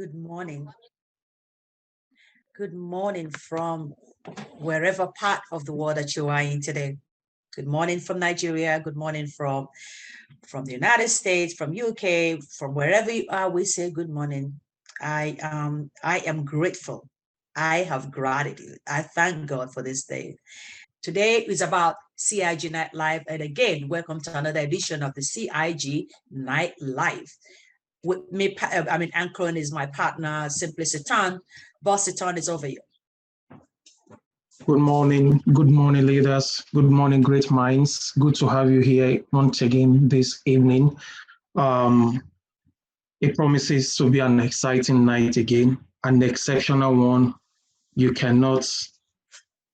Good morning. Good morning from wherever part of the world that you are in today. Good morning from Nigeria. Good morning from the United States, from UK, from wherever you are. We say good morning. I am grateful. I have gratitude. I thank God for this day. Today is about CIG Night Live, and again, welcome to another edition of the CIG Night Live. With me, anchoring is my partner, Simply Satan. Boss Satan is over you. Good morning, leaders. Good morning, great minds. Good to have you here once again this evening. It promises to be an exciting night again, an exceptional one. You cannot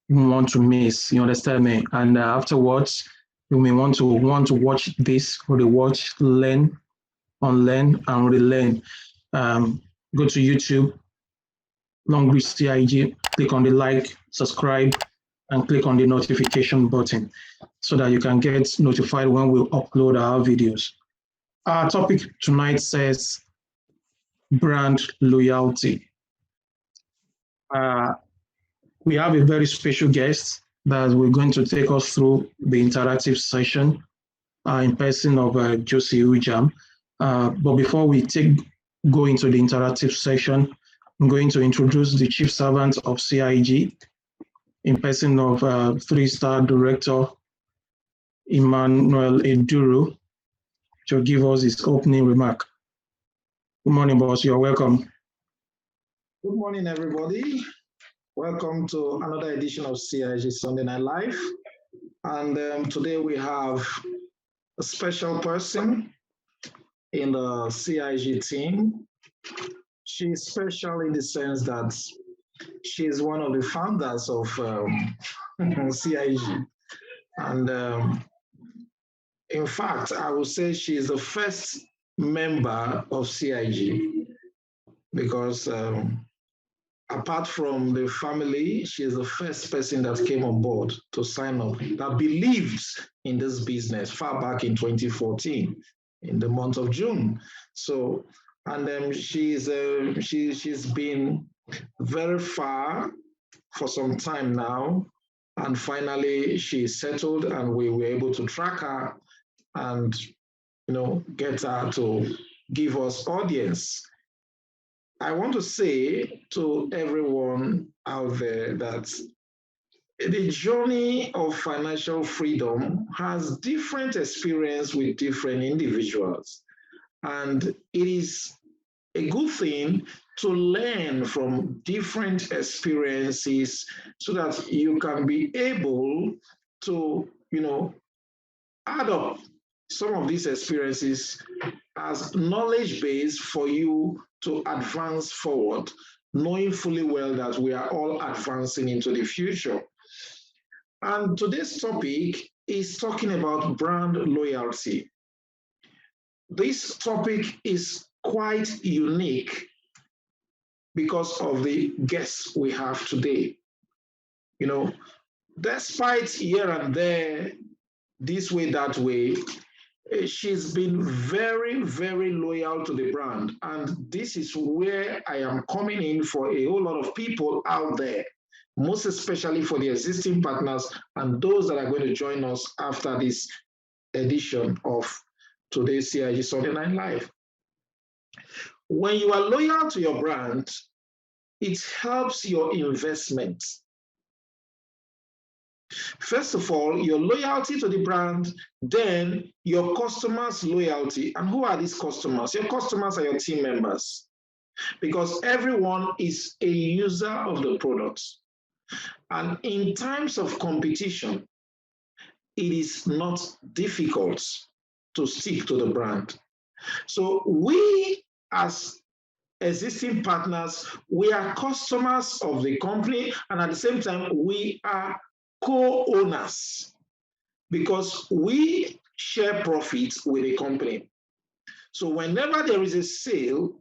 want to miss. You understand me? And afterwards, you may want to watch this, rewatch, learn, unlearn, and relearn. Go to YouTube, Long Reach CIG, click on the like, subscribe, and click on the notification button so that you can get notified when we upload our videos. Our topic tonight says brand loyalty. We have a very special guest that we're going to take us through the interactive session in person of Jossy Ujam. But before we go into the interactive session, I'm going to introduce the chief servant of CIG in person of 3-star director Emmanuel Eduru to give us his opening remark. Good morning, boss. You're welcome. Good morning, everybody. Welcome to another edition of CIG Sunday Night Live. And today we have a special person in the CIG team. She's special in the sense that she's one of the founders of CIG. And in fact, I would say she's the first member of CIG because apart from the family, she is the first person that came on board to sign up, that believes in this business far back in 2014, in the month of June. So, and she's been very far for some time now, and finally she settled, and we were able to track her and get her to give us audience. I want to say to everyone out there that the journey of financial freedom has different experience with different individuals. And it is a good thing to learn from different experiences so that you can be able to, add up some of these experiences as knowledge base for you to advance forward, knowing fully well that we are all advancing into the future. And today's topic is talking about brand loyalty. This topic is quite unique because of the guests we have today. Despite here and there, this way, that way, she's been very, very loyal to the brand. And this is where I am coming in for a whole lot of people out there, most especially for the existing partners and those that are going to join us after this edition of today's CIG Sunday Night Live. When you are loyal to your brand, it helps your investment. First of all, your loyalty to the brand, then your customers' loyalty. And who are these customers? Your customers are your team members, because everyone is a user of the product. And in times of competition, it is not difficult to stick to the brand. So we, as existing partners, we are customers of the company, and at the same time, we are co-owners because we share profits with the company. So whenever there is a sale,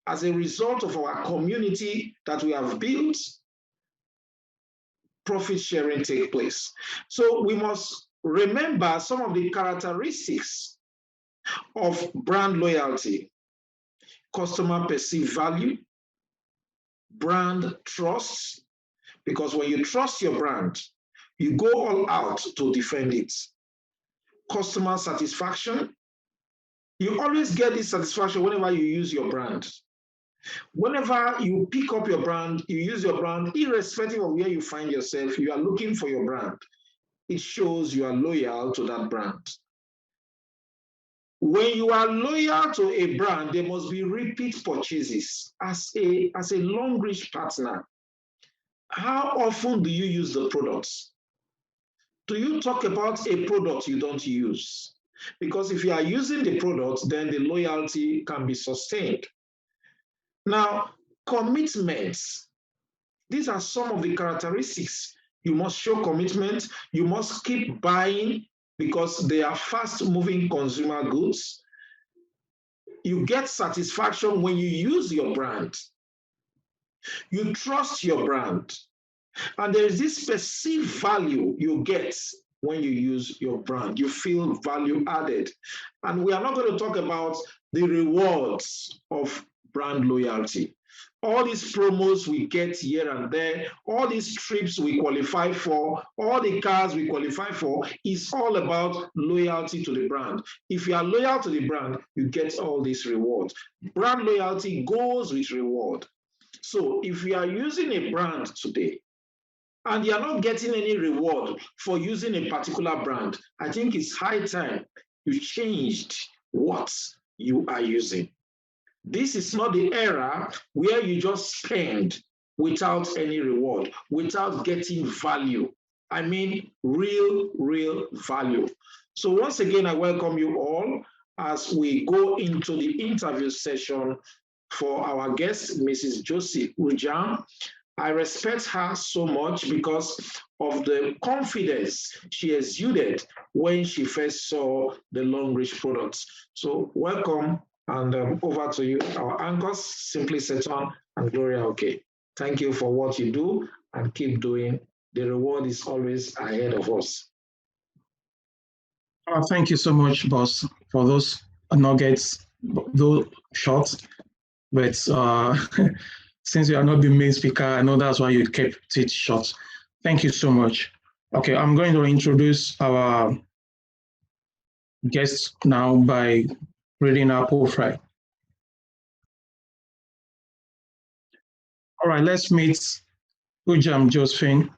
as a result of our community that we have built, profit sharing takes place. So we must remember some of the characteristics of brand loyalty. customer perceived value, brand trust, because when you trust your brand, you go all out to defend it. Customer satisfaction, you always get this satisfaction whenever you use your brand. Whenever you pick up your brand, you use your brand, irrespective of where you find yourself, you are looking for your brand. It shows you are loyal to that brand. When you are loyal to a brand, there must be repeat purchases. As a long-range partner, how often do you use the products? Do you talk about a product you don't use? Because if you are using the product, then the loyalty can be sustained. Now, commitments. These are some of the characteristics. You must show commitment. You must keep buying because they are fast-moving consumer goods. You get satisfaction when you use your brand. You trust your brand. And there is this perceived value you get when you use your brand. You feel value added. And we are not going to talk about the rewards of brand loyalty. All these promos we get here and there, all these trips we qualify for, all the cars we qualify for, is all about loyalty to the brand. If you are loyal to the brand, you get all these rewards. Brand loyalty goes with reward. So if you are using a brand today, and you're not getting any reward for using a particular brand, I think it's high time you changed what you are using. This is not the era where you just spend without any reward, without getting value. I mean, real value. So once again, I welcome you all as we go into the interview session for our guest, Mrs. Jossy Ujam. I respect her so much because of the confidence she exuded when she first saw the long-reach products. So welcome, and over to you, our anchors, Simply Seton and Gloria Okay. Thank you for what you do and keep doing. The reward is always ahead of us. Thank you so much, boss, for those nuggets, those shots. But since you are not the main speaker, I know that's why you kept it short. Thank you so much. Okay, I'm going to introduce our guest now by reading our profile. All right, let's meet Ujam Josephine.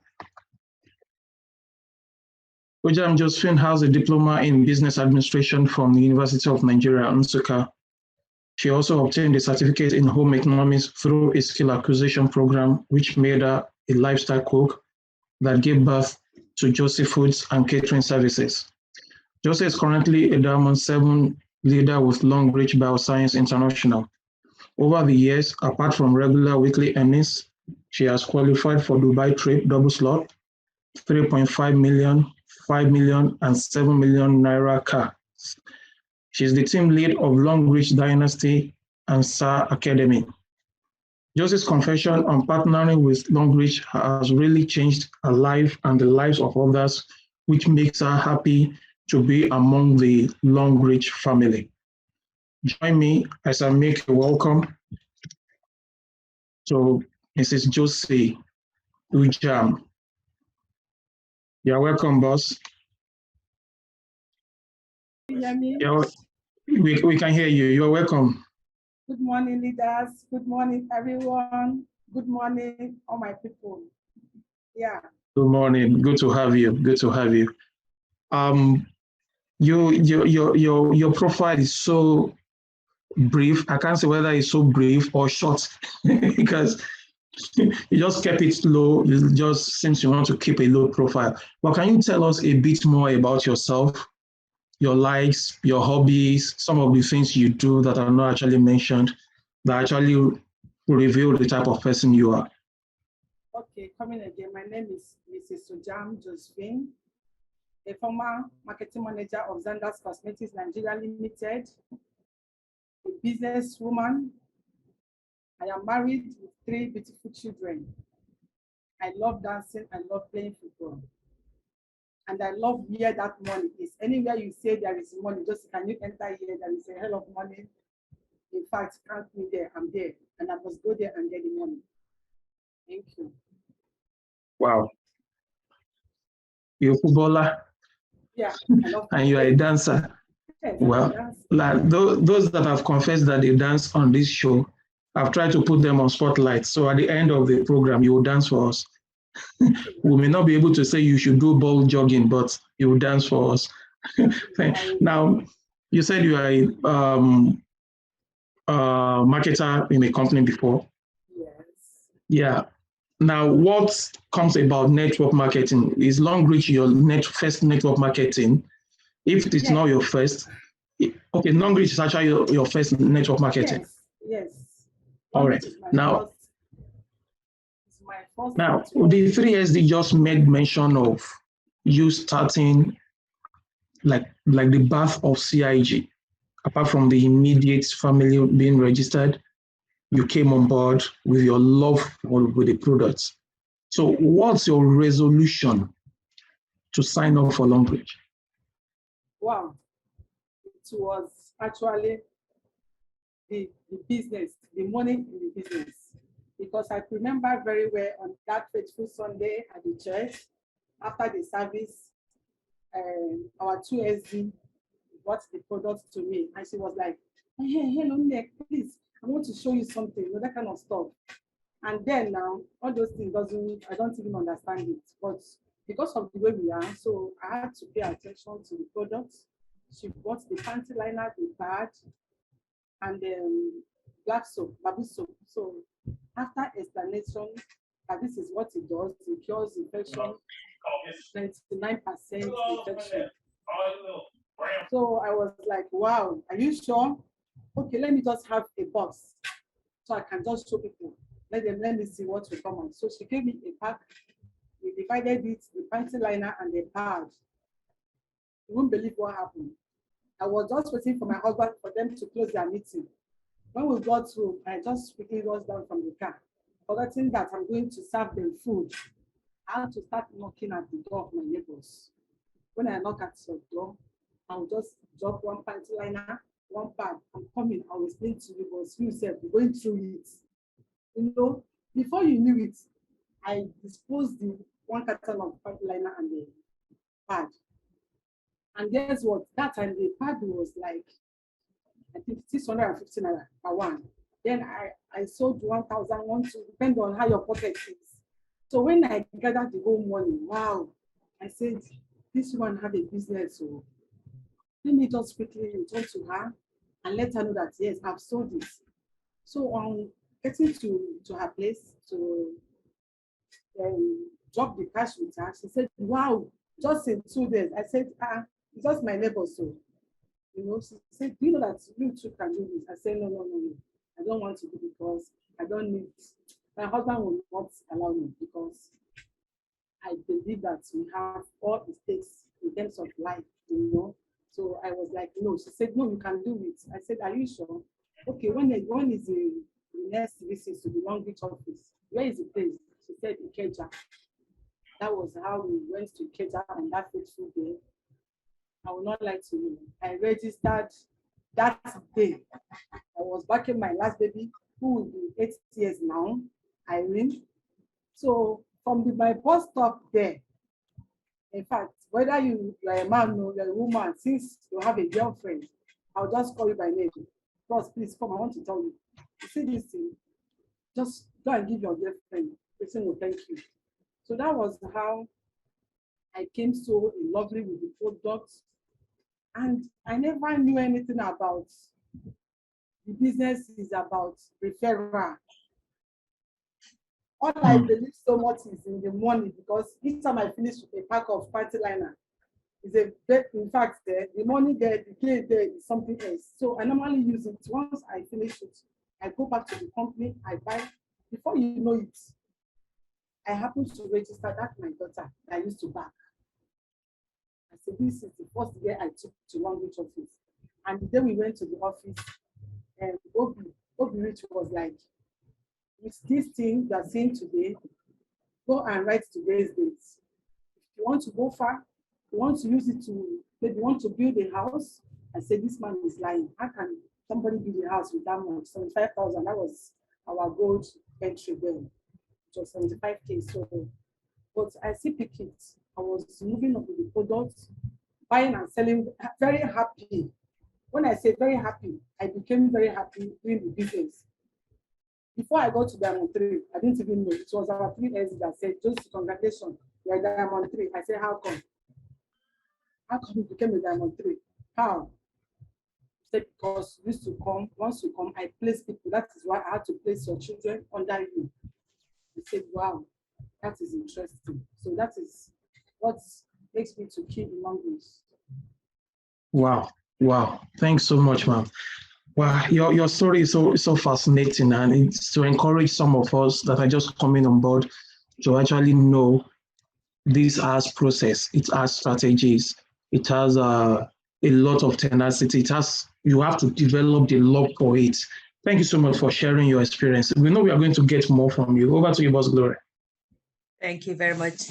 Ujam Josephine has a diploma in business administration from the University of Nigeria, Nsukka. She also obtained a certificate in home economics through a skill acquisition program, which made her a lifestyle cook that gave birth to Jossy Foods and Catering Services. Jossy is currently a Diamond 7 leader with Long Reach Bioscience International. Over the years, apart from regular weekly earnings, she has qualified for Dubai trip double slot, 3.5 million, 5 million, and 7 million naira car. She's the team lead of Long Reach Dynasty and SAR Academy. Jossy's confession on partnering with Long Reach has really changed her life and the lives of others, which makes her happy to be among the Long Reach family. Join me as I make a welcome to Mrs. Jossy Ujam. You're welcome, boss. We can hear you. You're welcome. Good morning, leaders. Good morning, everyone. Good morning, all my people. Yeah. Good morning. Good to have you. Good to have you. Your profile is so brief. I can't say whether it's so brief or short because you just kept it low. It just seems you want to keep a low profile. But can you tell us a bit more about yourself, your likes, your hobbies, some of the things you do that are not actually mentioned, that actually reveal the type of person you are? Okay, coming again. My name is Mrs. Ujam Josephine, a former marketing manager of Zandas Cosmetics Nigeria Limited, a businesswoman. I am married with 3 beautiful children. I love dancing. I love playing football. And I love where that money is. Anywhere you say there is money, just can you enter here, there is a hell of money. In fact, count me there, I'm there. And I must go there and get the money. Thank you. Wow. You're a footballer. Yeah, And you are a dancer. Yes, Well, like those that have confessed that they dance on this show, I've tried to put them on spotlight. So at the end of the program, you will dance for us. We may not be able to say you should do ball jogging, but you will dance for us. Now, you said you are a marketer in a company before. Yes. Yeah. Now, what comes about network marketing? Is Long Reach your first network marketing? If it is not your first, okay, Long Reach is actually your first network marketing. Yes. All right. Now, now the 3SD just made mention of you starting like the birth of CIG. Apart from the immediate family being registered, you came on board with your love with the products. So what's your resolution to sign up for Long Reach? Wow. It was actually the business, the money in the business. Because I remember very well on that fateful Sunday at the church, after the service, our 2SD brought the product to me. And she was like, hey, hello, Nick, please, I want to show you something, you know, that kind of stuff. And then now, all those things I don't even understand it. But because of the way we are, so I had to pay attention to the products. She bought the panty liner, the pad, and black soap, baby soap. So after explanation, that this is what it does, it cures infection, 99% infection. So I was like, wow, are you sure? Okay, let me just have a box so I can just show people. Let me see what will come on. So she gave me a pack. We divided it, the panty liner and the pad. You won't believe what happened. I was just waiting for my husband for them to close their meeting. When we got through, I just quickly rushed down from the car, forgetting that I'm going to serve them food. I had to start knocking at the door of my neighbors. When I knock at the door, I'll just drop one panty liner, one pad. I'm coming, I will explain to you, but you said you're going through it. You know, before you knew it, I disposed the one carton of panty liner and the pad. And guess what? That time the pad was like, I think 650 naira per one. Then I sold 1,000, depending on how your pocket is. So when I gathered the whole money, wow, I said, this woman have a business. So let me just quickly return to her and let her know that, yes, I've sold it. So on getting to her place to drop the cash with her, she said, wow, just in 2 days. I said, it's just my neighbor, so. You know, she said, do you know that you too can do this? I said, no. I don't want to do it because I don't need, my husband will not allow me because I believe that we have all it takes in terms of life, you know. So I was like, no. She said, no, you can do it. I said, are you sure? Okay, when is the next visit to the Long Beach office? Where is the place? She said, Ikeja. That was how we went to Ikeja on that fateful day. I will not lie to you. I registered that day. I was backing my last baby, who will be 8 years now, Irene. So from my bus stop there, in fact, whether you're a man or you're a woman, since you have a girlfriend, I'll just call you by name. Ross, please come, I want to tell you. You see this thing, just go and give your girlfriend. Person will thank you. So that was how I came so in lovely with the products. And I never knew anything about the business is about referral. All I believe so much is in the money because each time I finish a pack of panty liner, in fact, the money there, the play there is something else. So I normally use it. Once I finish it, I go back to the company, I buy. Before you know it, I happen to register that my daughter that I used to back. I said, this is the first year I took to Long Beach office. And the day we went to the office, and Obi Rich was like, with this thing you're seeing today, go and write today's dates. If you want to go far, you want to use it to, maybe you want to build a house, I said, this man is lying. How can somebody build a house with that much, 75,000. That was our gold entry then. It was 75K. So, but I still pick it. I was moving up with the product, buying and selling, very happy. When I say very happy, I became very happy doing the business. Before I got to Diamond 3, I didn't even know. It was our 3S that said, just congratulations, you're Diamond 3. I said, how come? How come you became a Diamond 3? How? Said, because you used to come, once you come, I place people. That is why I had to place your children under you. I said, wow, that is interesting. So that is what makes me to keep the language. Wow. Wow. Thanks so much, ma'am. Wow, your story is so fascinating, and it's to encourage some of us that are just coming on board to actually know this has process, it has strategies, it has a lot of tenacity. You have to develop the love for it. Thank you so much for sharing your experience. We know we are going to get more from you. Over to you, Boss Glory. Thank you very much.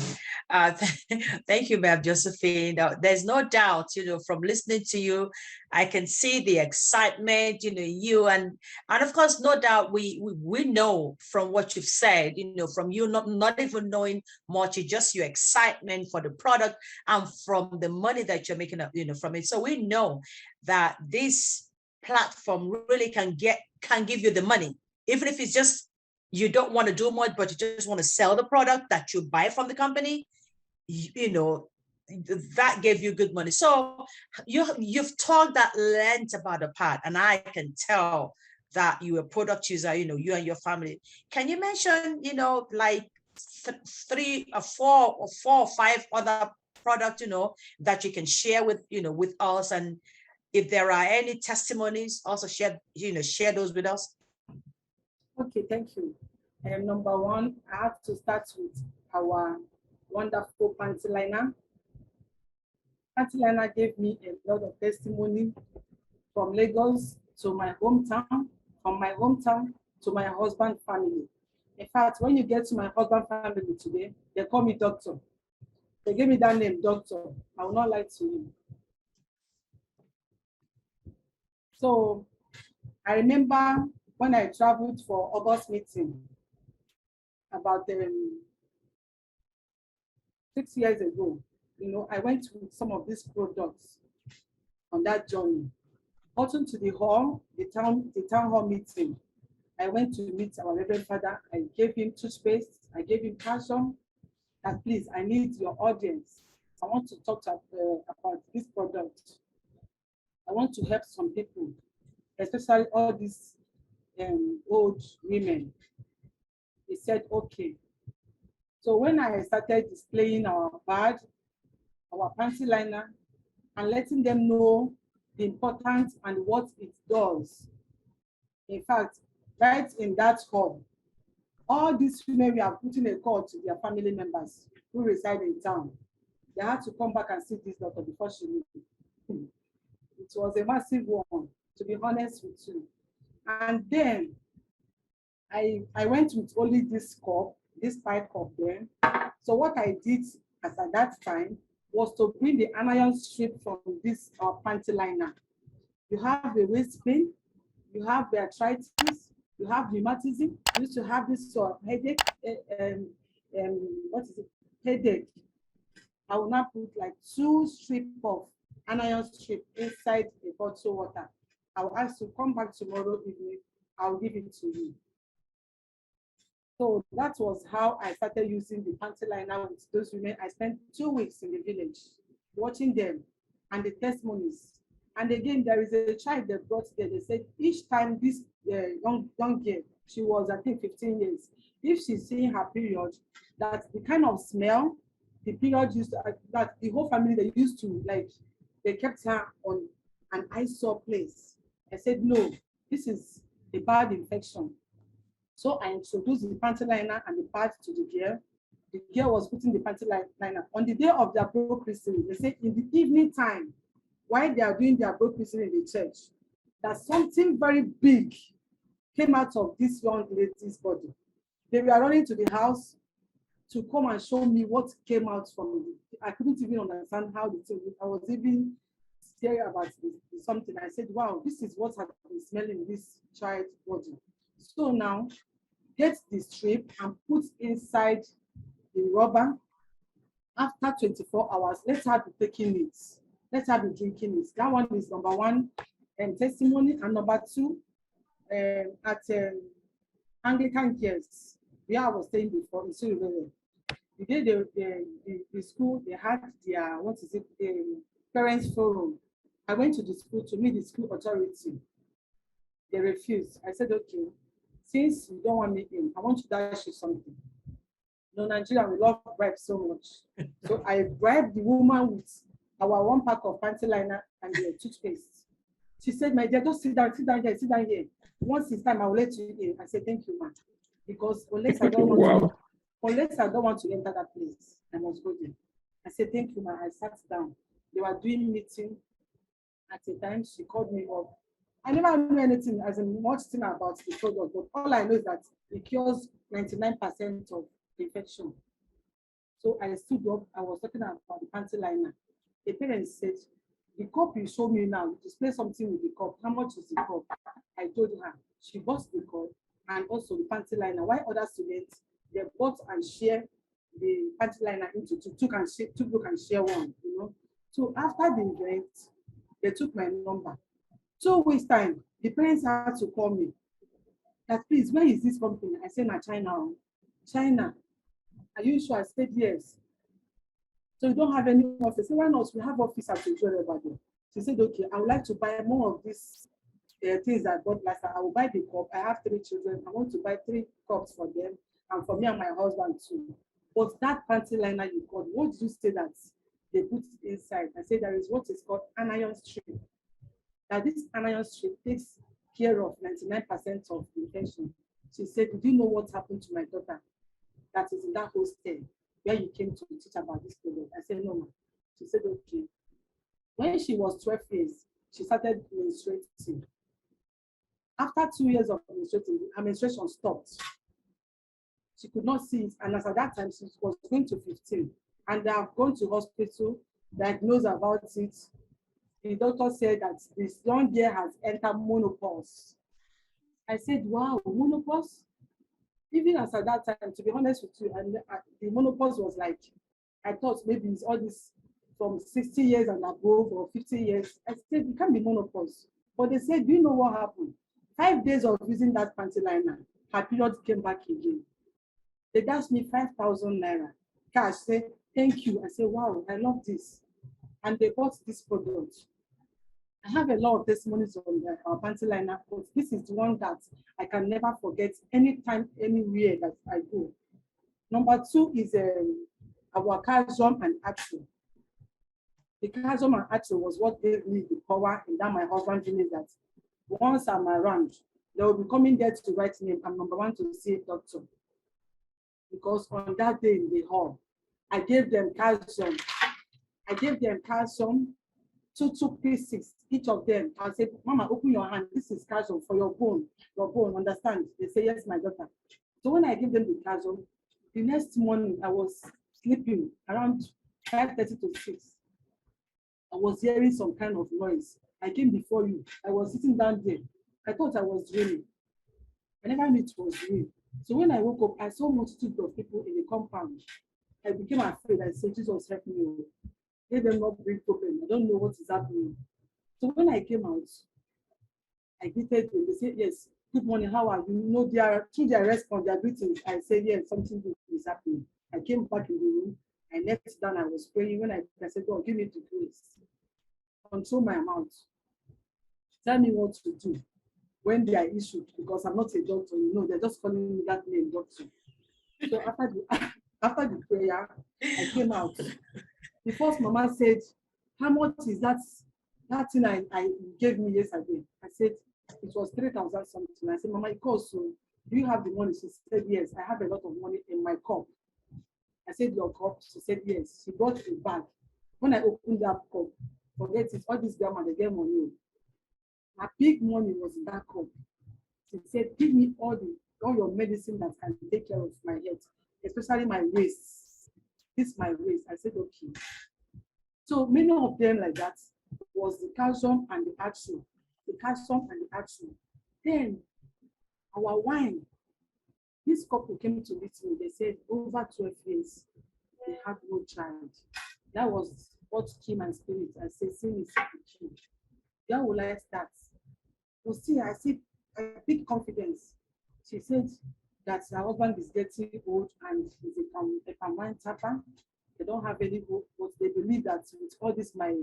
Thank you, Ma'am Josephine. There's no doubt, from listening to you, I can see the excitement, you and of course, no doubt we know from what you've said, from you not even knowing much, just your excitement for the product and from the money that you're making up, from it. So we know that this platform really can give you the money, even if it's just you don't want to do much, but you just want to sell the product that you buy from the company, that gave you good money. So you've talked at length about the part, and I can tell that you're a product user, you and your family. Can you mention, like 3 or 4 or 5 other products, that you can share with, with us? And if there are any testimonies, also share those with us. Okay, thank you. Number 1, I have to start with our wonderful panty liner. Panty liner gave me a lot of testimony from Lagos to my hometown, from my hometown to my husband's family. In fact, when you get to my husband's family today, they call me doctor. They gave me that name, doctor. I will not lie to you. So I remember when I traveled for August meeting about 6 years ago, I went with some of these products on that journey. Gotten to the hall, the town hall meeting. I went to meet our Reverend Father. I gave him toothpaste. I gave him calcium. And please, I need your audience. I want to talk about this product. I want to help some people, especially all these old women. He said, okay. So when I started displaying our badge, our panty liner, and letting them know the importance and what it does. In fact, right in that hall, all these women we are putting a call to their family members who reside in town. They had to come back and see this doctor before she knew. It was a massive one, to be honest with you. And then I went with only this cup, this 5 cup there. So what I did at that time was to bring the anion strip from this panty liner. You have a waist pain, you have the arthritis, you have rheumatism, you used to have this headache, what is it? Headache. I will now put like 2 strips of anion strip inside a bottle of water. I will ask you to come back tomorrow evening. I'll give it to you. So that was how I started using the panty liner with those women. I spent 2 weeks in the village watching them and the testimonies. And again, there is a child that brought there. They said each time this young girl, she was I think 15 years, if she's seeing her period, that the kind of smell the period used to, that the whole family they used to like, they kept her on an eyesore place. I said no, this is a bad infection. So I introduced the panty liner and the pad to the girl. The girl was putting the panty liner. On the day of their bro christening, they said in the evening time, while they are doing their bro christening in the church, that something very big came out of this young lady's body. They were running to the house to come and show me what came out from it. I couldn't even understand how the thing, I was even hearing about something. I said, wow, this is what I've been smelling in this child's body. So now, get the strip and put inside the rubber. After 24 hours, let her be taking it. Let her be drinking it. That one is number one testimony. And number two, at Anglican Girls, where I was staying before, in Surrey. The day the school, they had their, what is it, parents forum. I went to the school to meet the school authority. They refused. I said, okay, since you don't want me in, I want to dash you something. No, Nigeria, we love bribe so much. So I bribed the woman with our one pack of panty liner and the toothpaste. She said, my dear, just sit down here, sit down here. Once it's time, I will let you in. I said, thank you, ma'am. Because unless I don't want to enter that place, I must go there. I said, thank you, ma'am. I sat down. They were doing meeting. At the time, she called me up. I never knew anything as in much thing about the product, but all I know is that it cures 99% of infection. So I stood up, I was talking about the panty liner. The parent said, the cup you show me now, display something with the cup. How much is the cup? I told her. She bought the cup and also the panty liner. Why other students, they bought and share the panty liner into two people can share one, you know. So after the event, they took my number. 2 weeks time, the parents had to call me. That please, where is this company? I said, na China. China. Are you sure? I said yes. So you don't have any office. So why not? We have office at Ujam. She said, okay, I would like to buy more of these things I bought last time. I will buy the cup. I have 3 children. I want to buy 3 cups for them and for me and my husband too. But that panty liner you got, what did you say that they put inside? I said there is what is called anion strip. That this anion strip takes care of 99% of the infection. She said, do you know what happened to my daughter that is in that hostel where you came to teach about this product? I said, no, ma'am. She said, okay. When she was 12 years, she started menstruating. After 2 years of menstruating, her menstruation stopped. She could not see it, and as at that time, she was going to 15. And they have gone to hospital, diagnosed about it. The doctor said that this young girl has entered menopause. I said, wow, menopause? Even as at that time, to be honest with you, and the menopause was like, I thought maybe it's all this from 60 years and above or 50 years. I said, it can't be menopause. But they said, do you know what happened? 5 days of using that panty liner, her period came back again. They asked me 5,000 naira. Cash, said, thank you. I said, wow, I love this. And they bought this product. I have a lot of testimonies on our panty liner, but this is the one that I can never forget anytime, anywhere that I go. Number 2 is our calcium and axle. The calcium and axle was what gave me the power, and that my husband believes that once I'm around, they will be coming there to write name. I'm number 1 to see a doctor. Because on that day in the hall, I gave them calcium. I gave them calcium, 2 pieces, each of them. I said, Mama, open your hand. This is calcium for your bone, understand? They say, yes, my daughter. So when I gave them the calcium, the next morning I was sleeping around 5:30 to 6. I was hearing some kind of noise. I came before you. I was sitting down there. I thought I was dreaming. I never knew it was real. So when I woke up, I saw multitude of people in the compound. I became afraid. I said, Jesus, help me. Let them not bring problem. I don't know what is happening. So when I came out, I greeted them. They said, yes, good morning, how are you? You know, through their response, their greetings, I said, yes, something good is happening. I came back in the room. I knelt down. I was praying. When I said, God, give me the grace. Control my mouth. Tell me what to do when they are issued, because I'm not a doctor, you know, they're just calling me that name, doctor. So after the prayer, I came out. The first mama said, how much is that thing I gave me yesterday? I said, it was 3,000 something. I said, Mama, it costs, so do you have the money? She said, yes, I have a lot of money in my cup. I said, your cup? She said, yes. She brought a bag. When I opened that cup, forget it, all this grandma, they get money. My big money was in that cup. She said, give me all your medicine that can take care of my head, especially my waist. This is my waist. I said, okay. So many of them like that, was the calcium and the action. The calcium and the action. Then our wine, this couple came to meet me. They said over 12 years, they had no child. That was what came my spirit. I said, see me, see. Where will I start? But see, I see a big confidence. She said that her husband is getting old and he's a wine tapper. They don't have any hope, but they believe that with all this my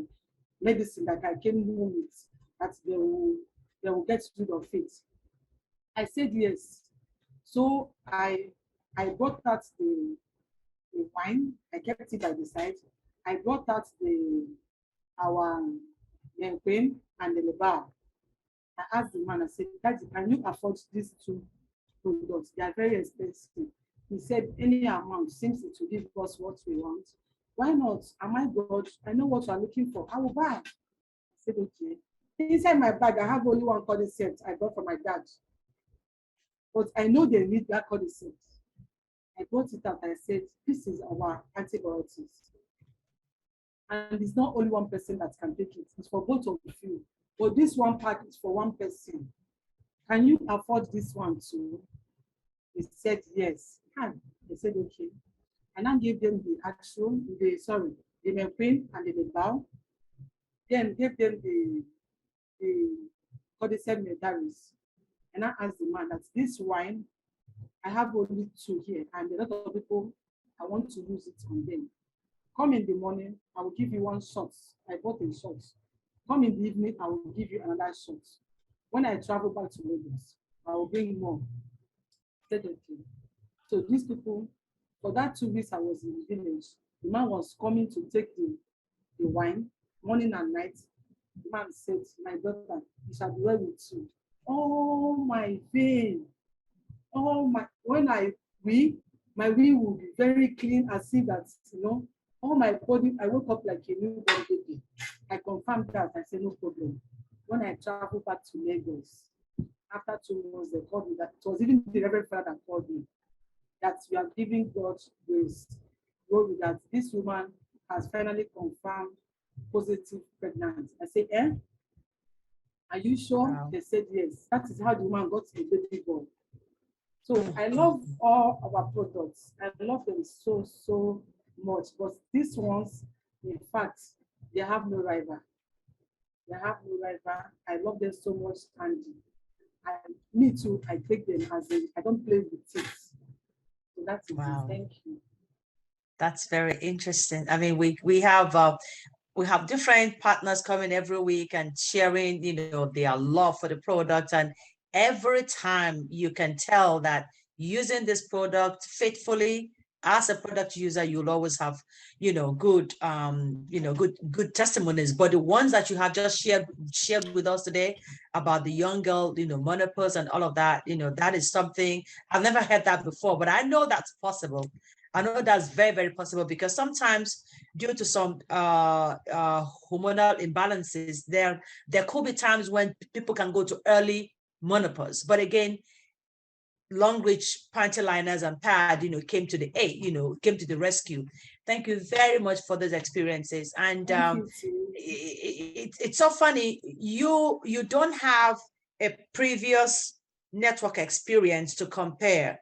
medicine that I came home with, that they will get rid of it. I said yes. So I brought out the wine. I kept it by the side. I brought out our champagne and the bar. I asked the man, I said, Daddy, can you afford these two products? They are very expensive. He said, any amount seems to give us what we want. Why not? Am I God? I know what you are looking for. I will buy. I said, okay. Inside my bag, I have only one cordyceps I got from my dad. But I know they need that cordyceps. I brought it out. I said, this is our antibiotics. And it's not only one person that can take it. It's for both of you. But this one pack is for one person. Can you afford this one too? He said, yes. And they said, okay. And I gave them the action, the membrane and the bow. Then gave them the cordyceps medaris. And I asked the man that this wine, I have only two here, and a lot of people, I want to use it on them. Come in the morning, I will give you one shot. I bought a shot. Come in the evening, I will give you another shot. When I travel back to Lagos, I will bring more. I said, okay. So these people, for that 2 weeks I was in the village, the man was coming to take the wine, morning and night. The man said, my daughter, it shall be well with you. Oh, my vein. Oh, my, when my wee will be very clean, as if that, all my body, I woke up like a newborn baby. I confirmed that. I said, no problem. When I traveled back to Lagos, after 2 months, they called me that it was even the Reverend Father that called me that we are giving God grace. Glory that this woman has finally confirmed positive pregnancy. I said, are you sure? Wow. They said yes. That is how the woman got a baby boy. So I love all our products. I love them so, so much. But these ones, in fact, they have no rival. They have no rival. I love them so much. And me too, I take them as I don't play with it. So that's it. Wow. Thank you. That's very interesting. I mean, we have different partners coming every week and sharing, their love for the product. And every time you can tell that using this product faithfully as a product user, you'll always have, good testimonies. But the ones that you have just shared with us today about the young girl, menopause and all of that, that is something I've never heard that before, but I know that's possible. I know that's very, very possible because sometimes due to some hormonal imbalances, there could be times when people can go to early menopause. But again, long-reach panty liners and pad, came to the aid, came to the rescue. Thank you very much for those experiences. And it's so funny. You don't have a previous network experience to compare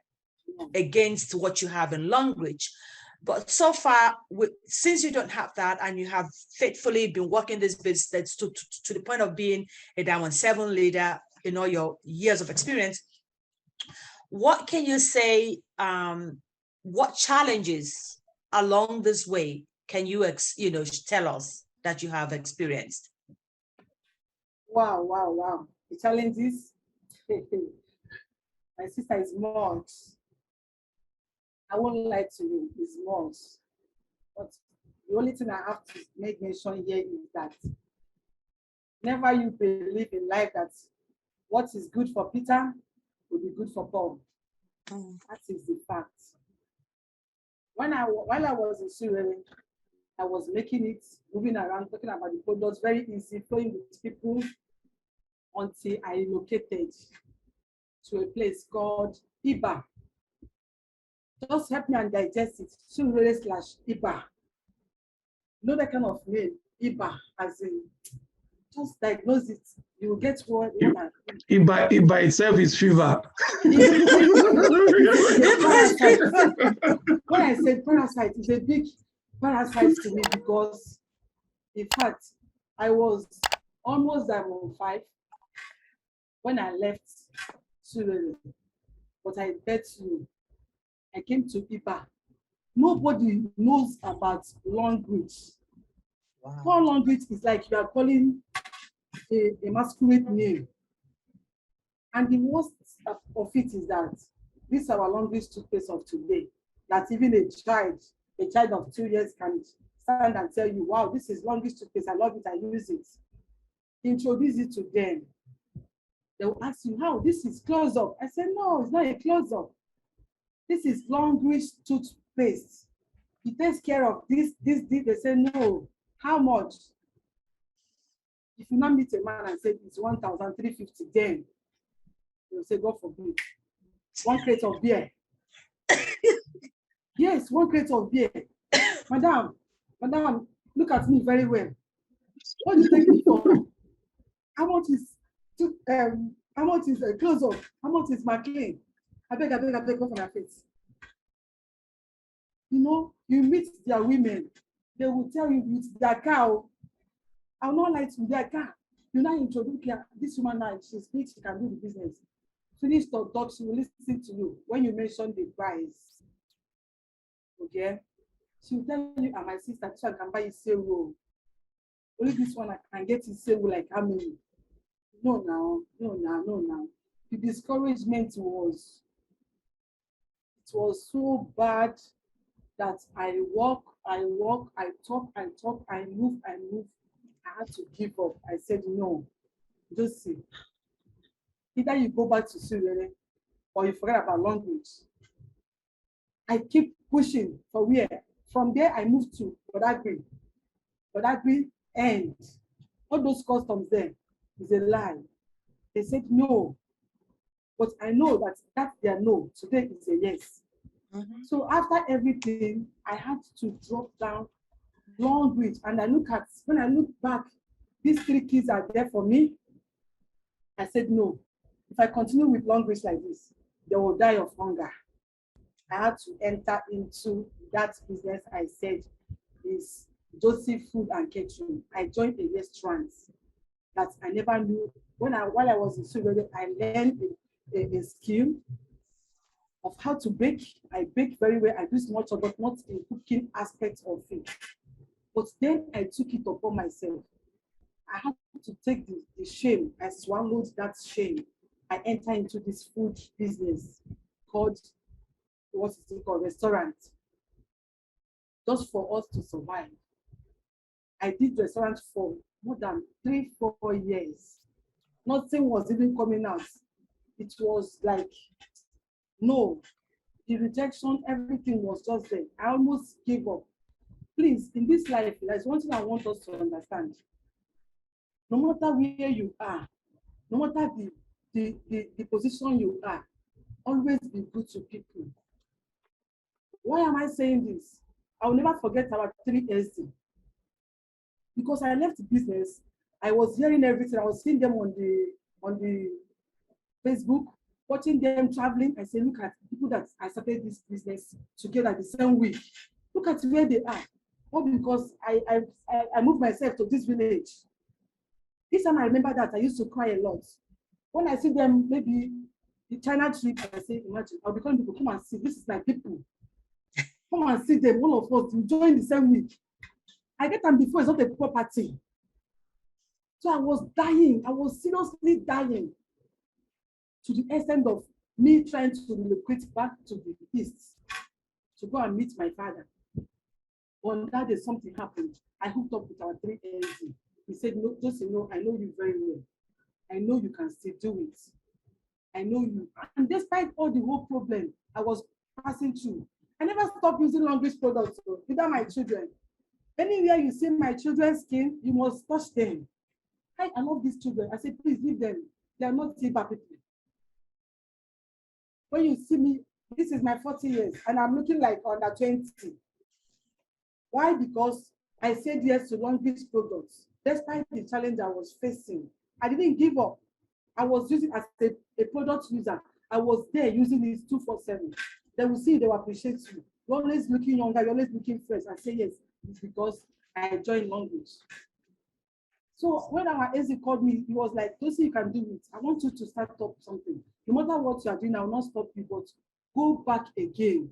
against what you have in long-reach. But so far, since you don't have that and you have faithfully been working this business to the point of being a Diamond 7 leader in all your years of experience, what can you say, what challenges along this way can you, tell us that you have experienced? Wow. The challenges, my sister, is much. I won't lie to you, it's much. But the only thing I have to make mention here is that never you believe in life that what is good for Peter will be good for Paul. That is the fact. While I was in Syria, I was making it, moving around, talking about the products, very easy, flowing with people until I relocated to a place called Iba. Just help me and digest it. Syria/Iba. You know that kind of name. Iba, as in, just diagnose it. You will get one. It by itself is fever. When I said parasite, it's a big parasite to me because, in fact, I was almost on 5 when I left Surrey. But I bet you, I came to Iba. Nobody knows about language. Wow. Language is like you are calling a masquerade name. And the worst of it is that this our language toothpaste of today, that even a child of 2 years can stand and tell you, wow, this is language toothpaste, I love it, I use it. Introduce it to them. They will ask you, how? This is close-up. I said, no, it's not a close-up. This is language toothpaste. It takes care of this. They say, no. How much? If you not meet a man and say it's 1,350, then you'll say, God forbid. 1 crate of beer. Yes, 1 crate of beer. Madam, look at me very well. What do you take me for? How much is a close-up? How much is my clean? I beg, go for my face. You know, you meet their women, they will tell you with their car. I will not lie to their car. You now introduce this woman now, she speaks, she can do the business. Finish the talk, she will listen to you when you mention the price. Okay? She will tell you, and my sister, this one can buy you cereal. Only this one I can get you cereal like how many? No now. The discouragement was so bad that I walk, I talk, I move. I had to give up. I said, no, Jossy, either you go back to Syria or you forget about language. I keep pushing for where? From there, I moved to Badagry end. All those customs there is a lie. They said no. But I know that that's their no. Today is a yes. Mm-hmm. So after everything, I had to drop down language. And when I look back, these 3 kids are there for me. I said, no, if I continue with language like this, they will die of hunger. I had to enter into that business I said is Jossy Food and Catering. I joined a restaurant that I never knew. While I was in Sweden, I learned a skill of how to bake. I bake very well. I do much, but not in cooking aspects of it. But then I took it upon myself. I had to take the shame. I swallowed that shame. I entered into this food business called, what is it called, restaurant, just for us to survive. I did restaurant for more than 3-4 years. Nothing was even coming out. It was like, no, the rejection, everything was just there. I almost gave up. Please, in this life, there's one thing I want us to understand. No matter where you are, no matter the position you are, always be good to people. Why am I saying this? I will never forget our 3SD. Because I left the business, I was hearing everything. I was seeing them on the Facebook, watching them traveling. I said, look at people that I started this business together the same week. Look at where they are. All because I moved myself to this village. This time I remember that I used to cry a lot. When I see them, maybe the China trip, I say, imagine, I'll be calling people, come and see, this is my people. Come and see them, all of us, we join the same week. I get them before, it's not a property. So I was dying, I was seriously dying to the extent of me trying to relocate back to the east to go and meet my father. On that day, something happened. I hooked up with our 3LZ. He said, no, Jossy, no, I know you very well. I know you can still do it. I know you. And despite all the whole problem I was passing through, I never stopped using language products, either my children. Anywhere you see my children's skin, you must touch them. I love these children. I said, please leave them. They are not Tiba people. When you see me, this is my 40 years, and I'm looking like under 20. Why? Because I said yes to Long Beach products. Despite the challenge I was facing, I didn't give up. I was using as a product user. I was there using it 247. They will see, they will appreciate you. You're always looking younger, you're always looking fresh. I say yes, it's because I joined Long Beach. So when our AC called me, he was like, Jossy, you can do it. I want you to start up something. No matter what you are doing, I will not stop you, but go back again.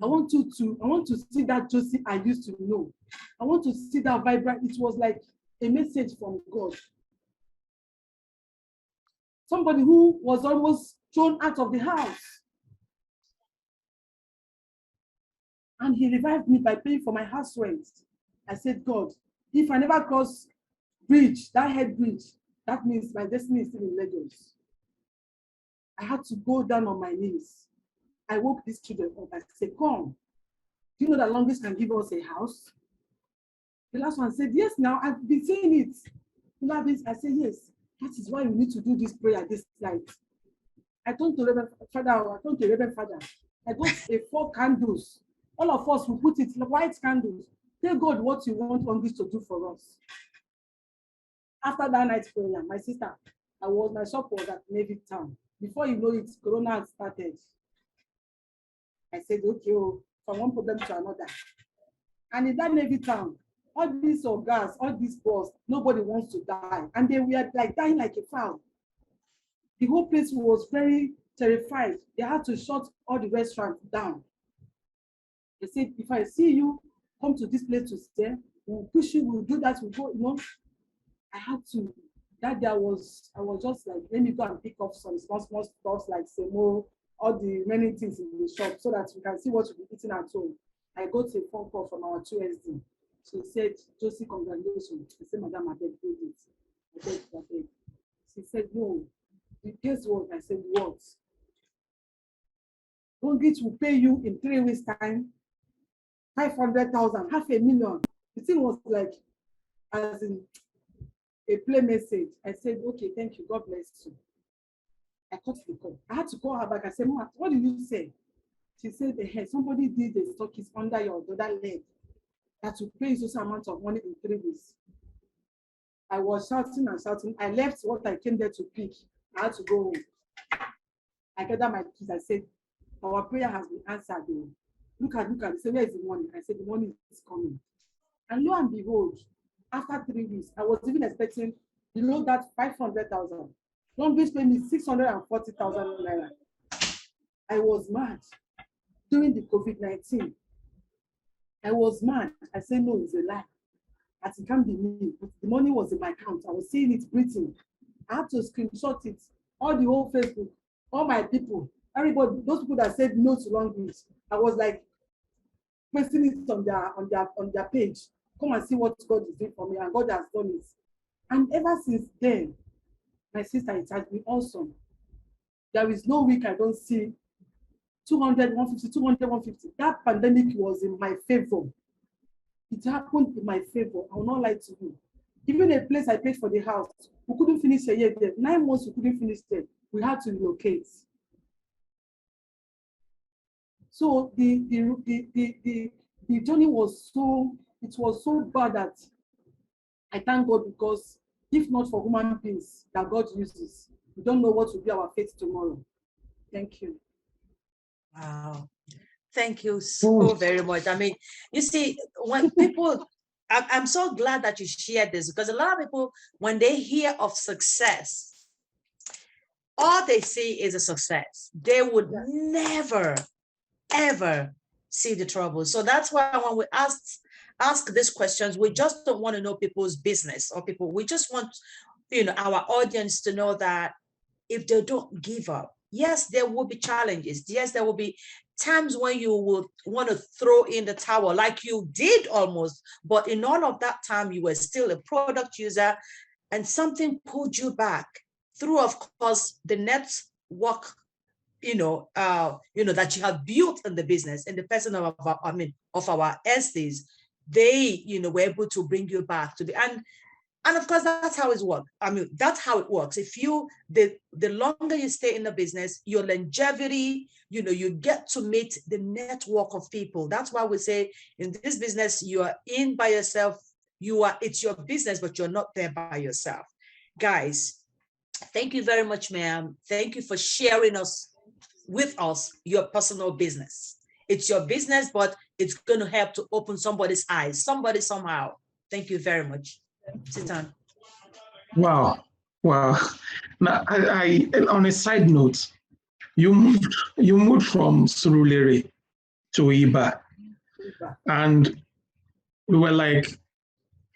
I want to see that Jossy I used to know. I want to see that vibrant. It was like a message from God. Somebody who was almost thrown out of the house. And he revived me by paying for my house rent. I said, God, if I never cross bridge, that head bridge, that means my destiny is still in Lagos. I had to go down on my knees. I woke these children up. I said, come. Do you know that Long Beach can give us a house? The last one said, yes, now I've been saying it. You know this? I said, yes. That is why we need to do this prayer this night. I turned to Reverend Father. I got 4 candles. All of us will put it, white candles. Tell God what you want Long Beach to do for us. After that night's prayer, my sister, my shop was at Navy Town. Before you know it, Corona had started. I said, okay, from one problem to another. And in that Navy Town, all these gas, all these boss, nobody wants to die. And they were like dying like a fowl. The whole place was very terrified. They had to shut all the restaurants down. They said, if I see you come to this place to stay, we'll push you, we'll do that, we'll go, you know. I had to, that day I was just like, let me go and pick up some small stuff like semo, all the many things in the shop so that we can see what we'll be eating at home. I got a phone call from our 2SD. She said, Jossy, congratulations. I said, Madam, I beg, do it. I beg. She said, no. Guess what? I said, what? Long Beach will pay you in 3 weeks' time, 500,000, $500,000. The thing was like, as in a play message. I said, okay, thank you. God bless you. I cut the call. I had to call her back. I said, Mom, what did you say? She said, hey, somebody did the stockist under your other leg that will pay you some amount of money in 3 weeks. I was shouting and shouting. I left what I came there to pick. I had to go home. I gathered my keys. I said, our prayer has been answered. Look at. They said, where is the money? I said, the money is coming. And lo and behold, after 3 weeks, I was even expecting below that 500,000. Long Beach paid me 640,000 naira. I was mad during the COVID-19. I was mad. I said, no, it's a lie. As it can't be me. The money was in my account. I was seeing it breathing. I had to screenshot it. All the whole Facebook, all my people, everybody, those people that said no to Long Beach. I was like posting it on their page. Come and see what God is doing for me, and God has done it. And ever since then, my sister, it has been awesome. There is no week I don't see 200, 150, 200, 150. That pandemic was in my favor. It happened in my favor. I will not lie to you. Even a place I paid for the house, we couldn't finish a year there. 9 months we couldn't finish there. We had to relocate. So the journey was so bad that I thank God, because if not for human beings that God uses, we don't know what will be our fate tomorrow. Thank you. Wow. Thank you so very much. I mean, you see, when people, I'm so glad that you shared this, because a lot of people, when they hear of success, all they see is a success. They would never, ever see the trouble. So that's why when we ask these questions, we just don't want to know people's business or people. We just want, our audience to know that if they don't give up, yes, there will be challenges. Yes, there will be times when you will want to throw in the towel, like you did almost, but in all of that time, you were still a product user, and something pulled you back through, of course, the network, that you have built in the business, in the person of our estes. They, were able to bring you back to the, and And of course, that's how it works. I mean, that's how it works. If you, the longer you stay in the business, your longevity, you know, you get to meet the network of people. That's why we say in this business, you are in by yourself. It's your business, but you're not there by yourself. Guys, thank you very much, ma'am. Thank you for sharing with us your personal business. It's your business, but it's going to help to open somebody's eyes, somebody somehow. Thank you very much. Sit down. Wow. Wow. Now, on a side note, you moved from Surulere to Iba, and we were like,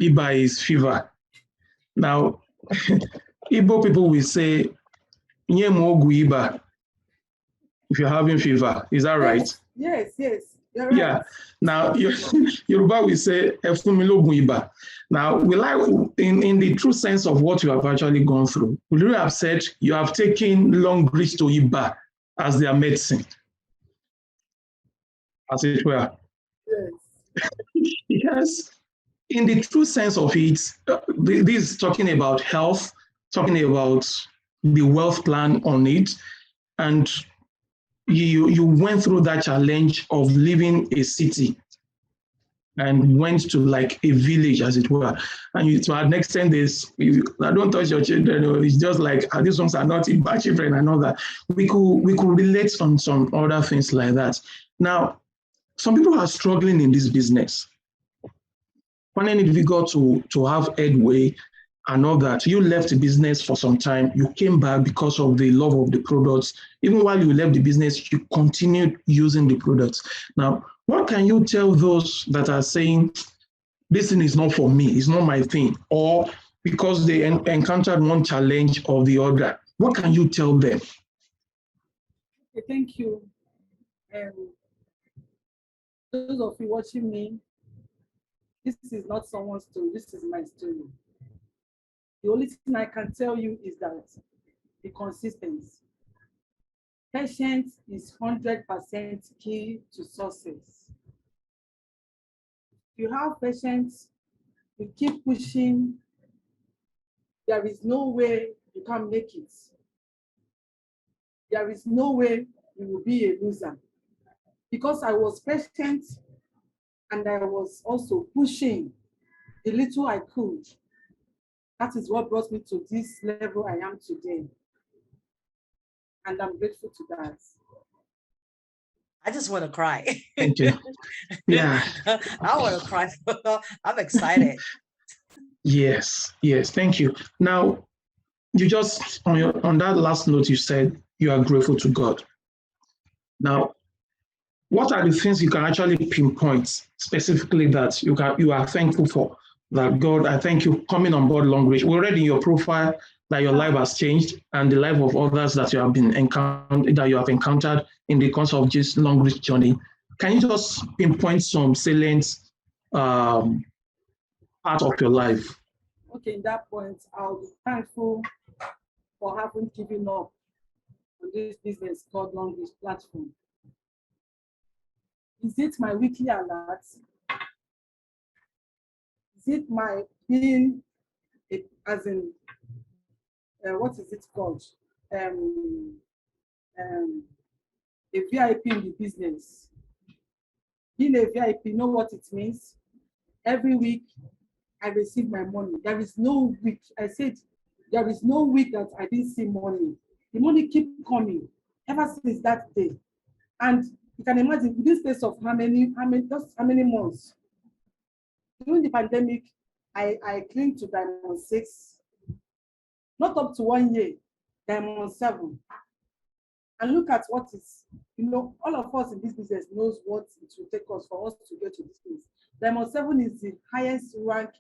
Iba is fever. Now, Igbo people will say, Nye mogu Iba, if you're having fever. Is that right? Yes, yes. You're right. Yeah. Now, Yoruba will say, Efumilogun Iba. Now, in the true sense of what you have actually gone through, would you have said you have taken long bridge to Iba as their medicine, as it were? Yes. Yes. In the true sense of it, this is talking about health, talking about the wealth plan on it, and you went through that challenge of leaving a city and went to like a village, as it were. And to an extent, I don't touch your children. It's just like these ones are not in bad children and all that. We could relate on some other things like that. Now, some people are struggling in this business, finding it difficult to have headway and all that. You left the business for some time. You came back because of the love of the products. Even while you left the business, you continued using the products. Now, what can you tell those that are saying, this thing is not for me, it's not my thing, or because they encountered one challenge or the other? What can you tell them? Okay, thank you. Those of you watching me, this is not someone's story, this is my story. The only thing I can tell you is that the consistency. Patience is 100% key to success. If you have patience, you keep pushing, there is no way you can make it. There is no way you will be a loser. Because I was patient and I was also pushing the little I could. That is what brought me to this level I am today. And I'm grateful to that. I just want to cry. Thank you. Yeah. I want to cry. I'm excited. Yes, thank you. Now, you just, on that last note, you said you are grateful to God. Now, what are the things you can actually pinpoint specifically that you are thankful for? That God, I thank you coming on board Long Reach. We read in your profile that your life has changed and the life of others that you have encountered in the course of this Long Reach journey. Can you just pinpoint some salient part of your life? Okay, in that point, I'll be thankful for having given up on this business called Long Reach Platform. Is it my weekly alert? Is it my being, what is it called? A VIP in the business. Being a VIP, you know what it means? Every week, I receive my money. There is no week, I said, there is no week that I didn't see money. The money keep coming ever since that day. And you can imagine in this space of how many months? During the pandemic, I cling to Diamond 6, not up to 1 year, Diamond 7. And look at what is, all of us in this business knows what it will take us for us to get to this place. Diamond 7 is the highest rank,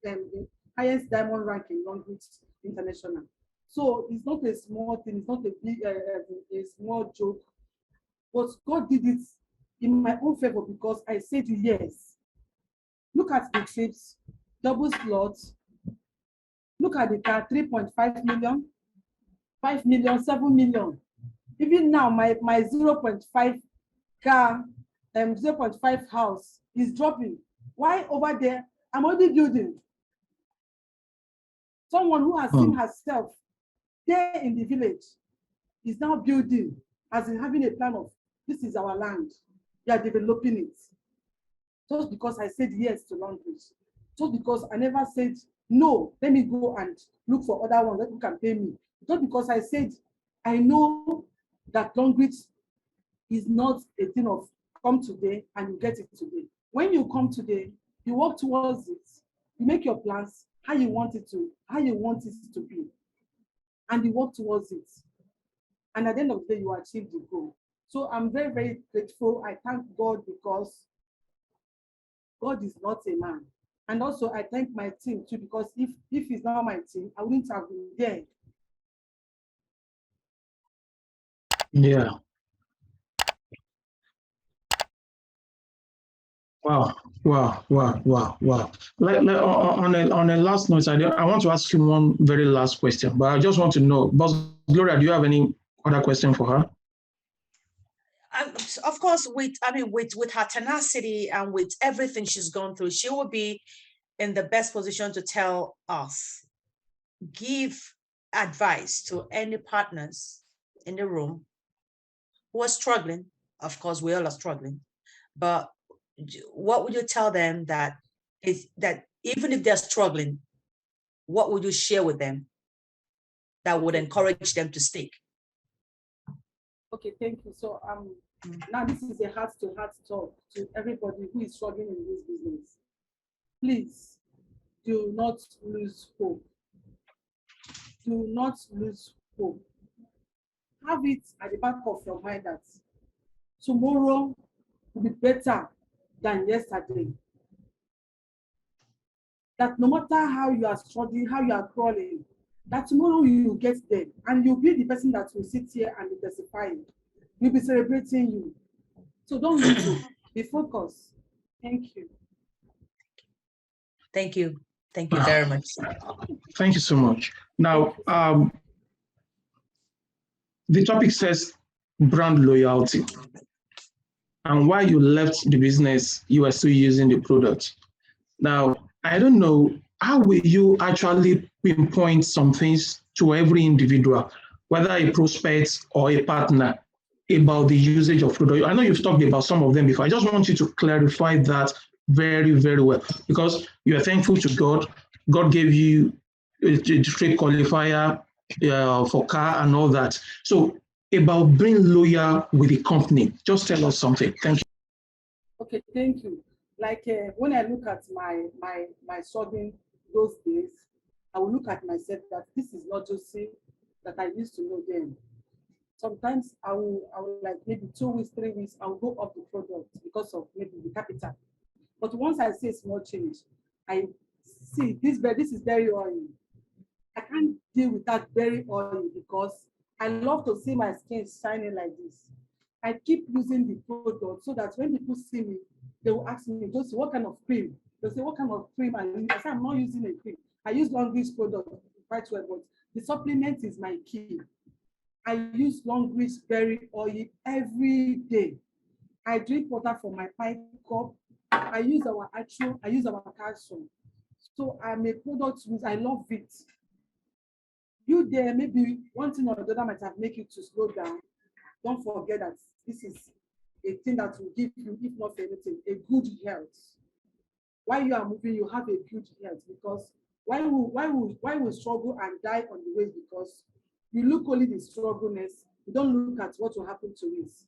the highest diamond rank in Long Reach International. So it's not a small thing, it's not a big, a small joke. But God did it in my own favor because I said yes. Look at the trips, double slots. Look at the car, 3.5 million, 5 million, 7 million. Even now, my 0.5 car, 0.5 house is dropping. Why over there? I'm already building. Someone who has seen herself there in the village is now building, as in having a plan of, this is our land. We are developing it. Just because I said yes to Longbridge, just because I never said, no, let me go and look for other ones that can pay me. Just because I said, I know that Longbridge is not a thing of come today and you get it today. When you come today, you work towards it. You make your plans, how you want it to be. And you work towards it. And at the end of the day, you achieve the goal. So I'm very, very grateful. I thank God because God is not a man. And also I thank my team too, because if it's not my team, I wouldn't have been there. Yeah. Wow. On a last note, I want to ask you one very last question, but I just want to know, Boss Gloria, do you have any other question for her? Of course, with her tenacity and with everything she's gone through, she will be in the best position to tell us, give advice to any partners in the room who are struggling. Of course, we all are struggling, but what would you tell them that even if they're struggling, what would you share with them that would encourage them to stick? Okay, thank you. So now this is a heart-to-heart talk to everybody who is struggling in this business. Please do not lose hope. Do not lose hope. Have it at the back of your mind that tomorrow will be better than yesterday. That no matter how you are struggling, how you are crawling, that tomorrow you will get there and you'll be the person that will sit here and be testifying. We'll be celebrating you. So don't lose hope. Be focused. Thank you. Thank you. Thank you very much. Thank you so much. Now, the topic says brand loyalty. And while you left the business, you were still using the product. Now, I don't know, how will you actually pinpoint some things to every individual, whether a prospect or a partner, about the usage of product? I know you've talked about some of them before. I just want you to clarify that very, very well, because you are thankful to God. God gave you a trade qualifier for car and all that. So about being loyal with the company, just tell us something. Thank you. Okay, thank you. Like when I look at my struggling those days, I will look at myself that this is not Jossy that I used to know then. Sometimes I will like maybe 2 weeks, 3 weeks, I will go off the product because of maybe the capital. But once I see a small change, I see this is very oily. I can't deal with that very oily because I love to see my skin shining like this. I keep using the product so that when people see me, they will ask me, Jossy, what kind of cream? They'll say, what kind of cream? And I say, I'm not using a cream. I use Longbridge product quite well, but the supplement is my key. I use Longbridge berry oil every day. I drink water from my pint cup. I use our actual, I use our calcium. So I'm a product user. I love it. You there, maybe one thing or the other might have made you to slow down. Don't forget that this is a thing that will give you, if not for anything, a good health. While you are moving, you have a good health, because why we struggle and die on the way? Because we look only the struggleness, we don't look at what will happen to us.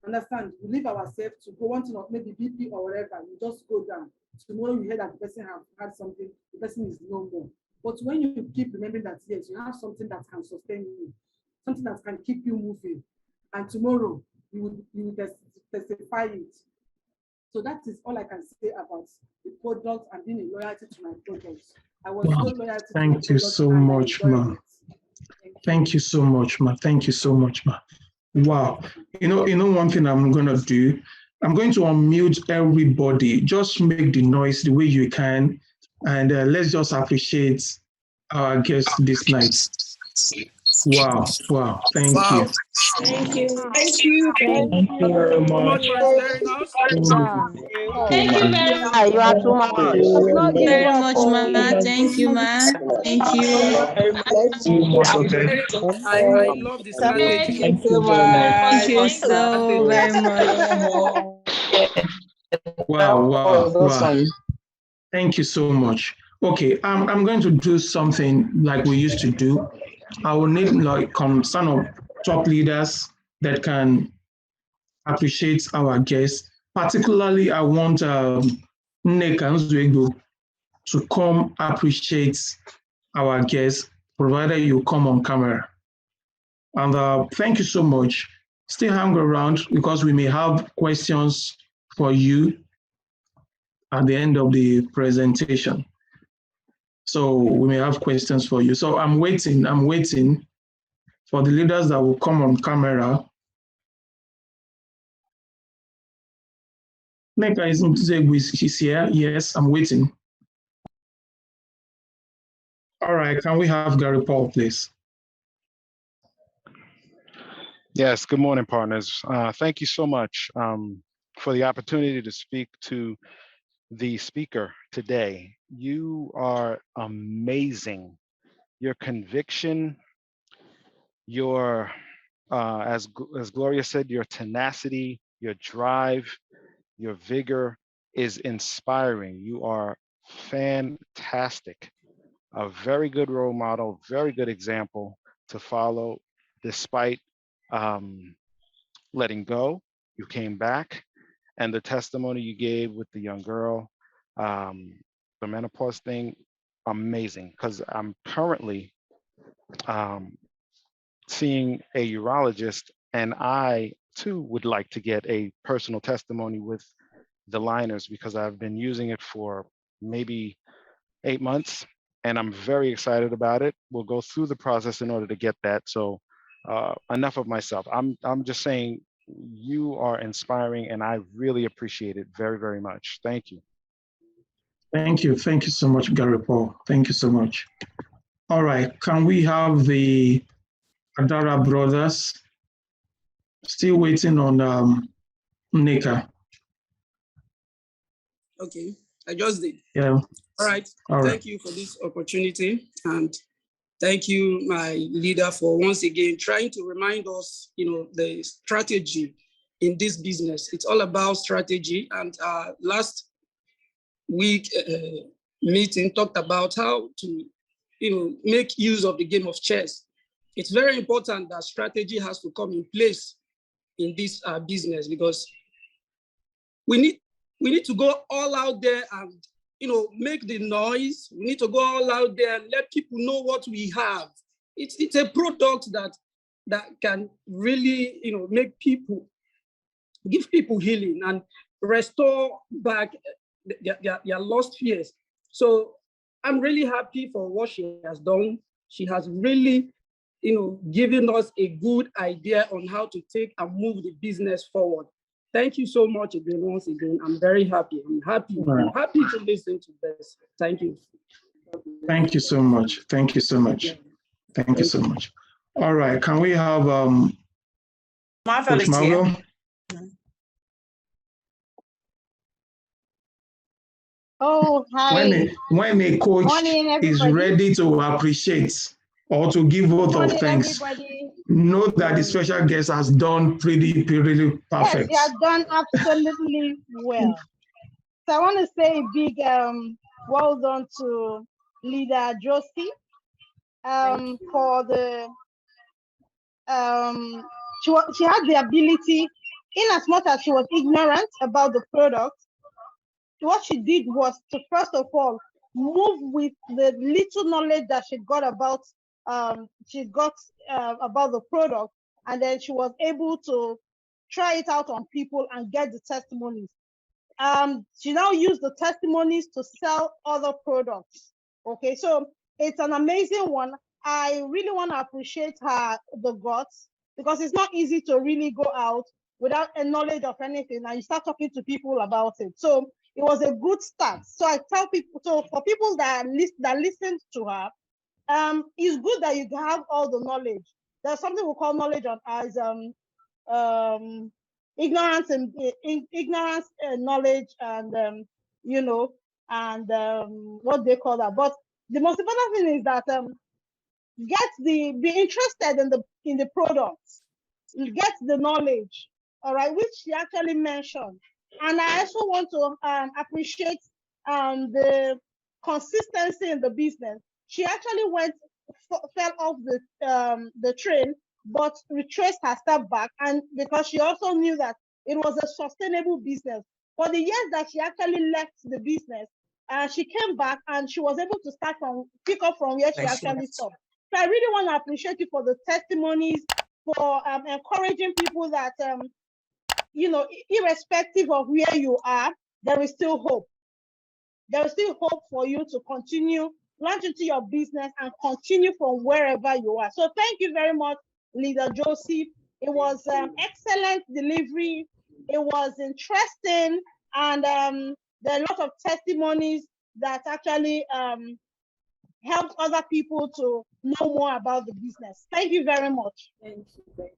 Understand? We leave ourselves to go on to maybe BP or whatever, we just go down. Tomorrow you hear that the person have had something, the person is no more. But when you keep remembering that, yes, you have something that can sustain you, something that can keep you moving, and tomorrow you will testify it. So that is all I can say about the product and being a loyalty to my products. I was so loyal to Thank you so much, ma. Thank you so much, ma. Thank you so much, ma. Wow. You know one thing I'm gonna do? I'm going to unmute everybody. Just make the noise the way you can, and let's just appreciate our guest this night. Wow. Thank you. Thank you. Thank you. Thank you very much. For sharing us. Thank you very much. You are too much. Thank you Very much, ma. Thank you, ma. Thank you. I love the strategy. Thank you so very much. Wow. Thank you so much. Okay, I'm going to do something like we used to do. I will need like some of top leaders that can appreciate our guests. Particularly, I want Nneka Nzuegbu to come appreciate our guests, provided you come on camera. And thank you so much. Still hang around because we may have questions for you at the end of the presentation. So we may have questions for you. So I'm waiting for the leaders that will come on camera. Nneka is here. Yes, I'm waiting. All right, can we have Gary Paul, please? Yes, good morning, partners. Thank you so much for the opportunity to speak to the speaker today. You are amazing. Your conviction, your, as Gloria said, your tenacity, your drive, your vigor is inspiring. You are fantastic. A very good role model, very good example to follow despite letting go. You came back, and the testimony you gave with the young girl, the menopause thing, amazing. Because I'm currently seeing a urologist, and I too would like to get a personal testimony with the liners because I've been using it for maybe 8 months, and I'm very excited about it. We'll go through the process in order to get that. So enough of myself. I'm just saying you are inspiring, and I really appreciate it very, very much. Thank you. Thank you so much, Gary Paul. Thank you so much. All right, can we have the Adara brothers? Still waiting on Nneka. Okay, I just did. Yeah. All right. Thank you for this opportunity, and thank you, my leader, for once again trying to remind us, the strategy in this business. It's all about strategy. And last week meeting talked about how to, make use of the game of chess. It's very important that strategy has to come in place in this business, because we need to go all out there and make the noise. We need to go all out there and let people know what we have. It's a product that can really give people healing and restore back their lost fears. So I'm really happy for what she has done. She has really given us a good idea on how to take and move the business forward. Thank you so much again, once again. I'm very happy. I'm happy to listen to this. Thank you. Thank you so much. Thank you so much. Thank you so much. All right, can we have Marvel Coach Marvel? Oh, hi. When a coach is ready to appreciate or to give vote of thanks, know that the special guest has done pretty perfect. Yes, you have done absolutely well. So I want to say a big well done to leader Jossy for the she had the ability, in as much as she was ignorant about the product, what she did was to first of all move with the little knowledge that she got about about the product, and then she was able to try it out on people and get the testimonies. She now used the testimonies to sell other products. Okay, so it's an amazing one. I really want to appreciate the guts, because it's not easy to really go out without a knowledge of anything and you start talking to people about it. So it was a good start. So I tell people, so for people that listen to her, it's good that you have all the knowledge. There's something we call knowledge on as ignorance and knowledge, and you know, and what they call that. But the most important thing is that be interested in the products, get the knowledge, all right, which she actually mentioned. And I also want to appreciate the consistency in the business. She actually fell off the train, but retraced her step back, and because she also knew that it was a sustainable business. For the years that she actually left the business, she came back and she was able to pick up from where she actually stopped. So I really want to appreciate you for the testimonies, for encouraging people that, you know, irrespective of where you are, there is still hope. There is still hope for you to continue, launch into your business and continue from wherever you are. So thank you very much, Leader Jossy. It was excellent delivery. It was interesting. And there are a lot of testimonies that actually helped other people to know more about the business. Thank you very much. Thank you.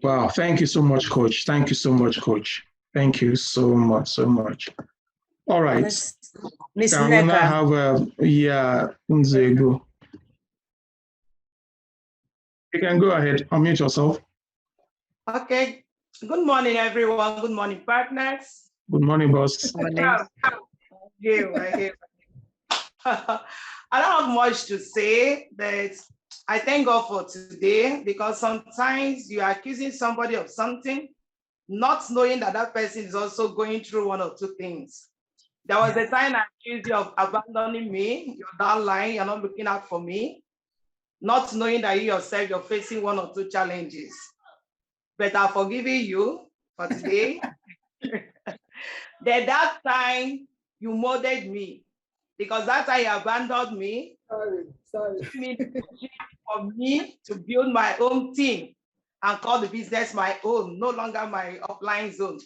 Wow, thank you so much, Coach. Thank you so much, Coach. Thank you so much. All right. Miss Can we now have Nzego. You can go ahead, unmute yourself. Okay. Good morning, everyone. Good morning, partners. Good morning, boss. Good morning. I don't have much to say, but I thank God for today, because sometimes you are accusing somebody of something, not knowing that that person is also going through one or two things. There was a time I accused you of abandoning me. You're down lying, you're not looking out for me, not knowing that you yourself, you're facing one or two challenges. But I'm forgiving you for today. Then that time you molded me, because that time you abandoned me. Sorry. For me to build my own team and call the business my own, no longer my offline zone.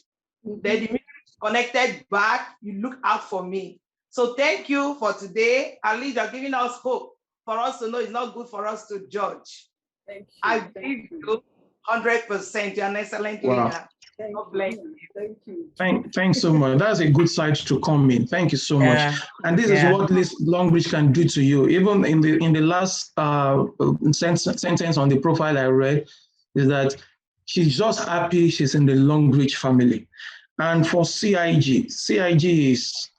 Then the minute you connected back, you look out for me. So thank you for today. At least you're giving us hope for us to know it's not good for us to judge. Thank you. I believe you 100%. You're an excellent leader. God bless you. Thank you. Thanks so much. That's a good side to come in. Thank you so much. And this is what this Longbridge can do to you. Even in the last sentence on the profile I read, is that she's just happy she's in the Longbridge family. And for CIG is,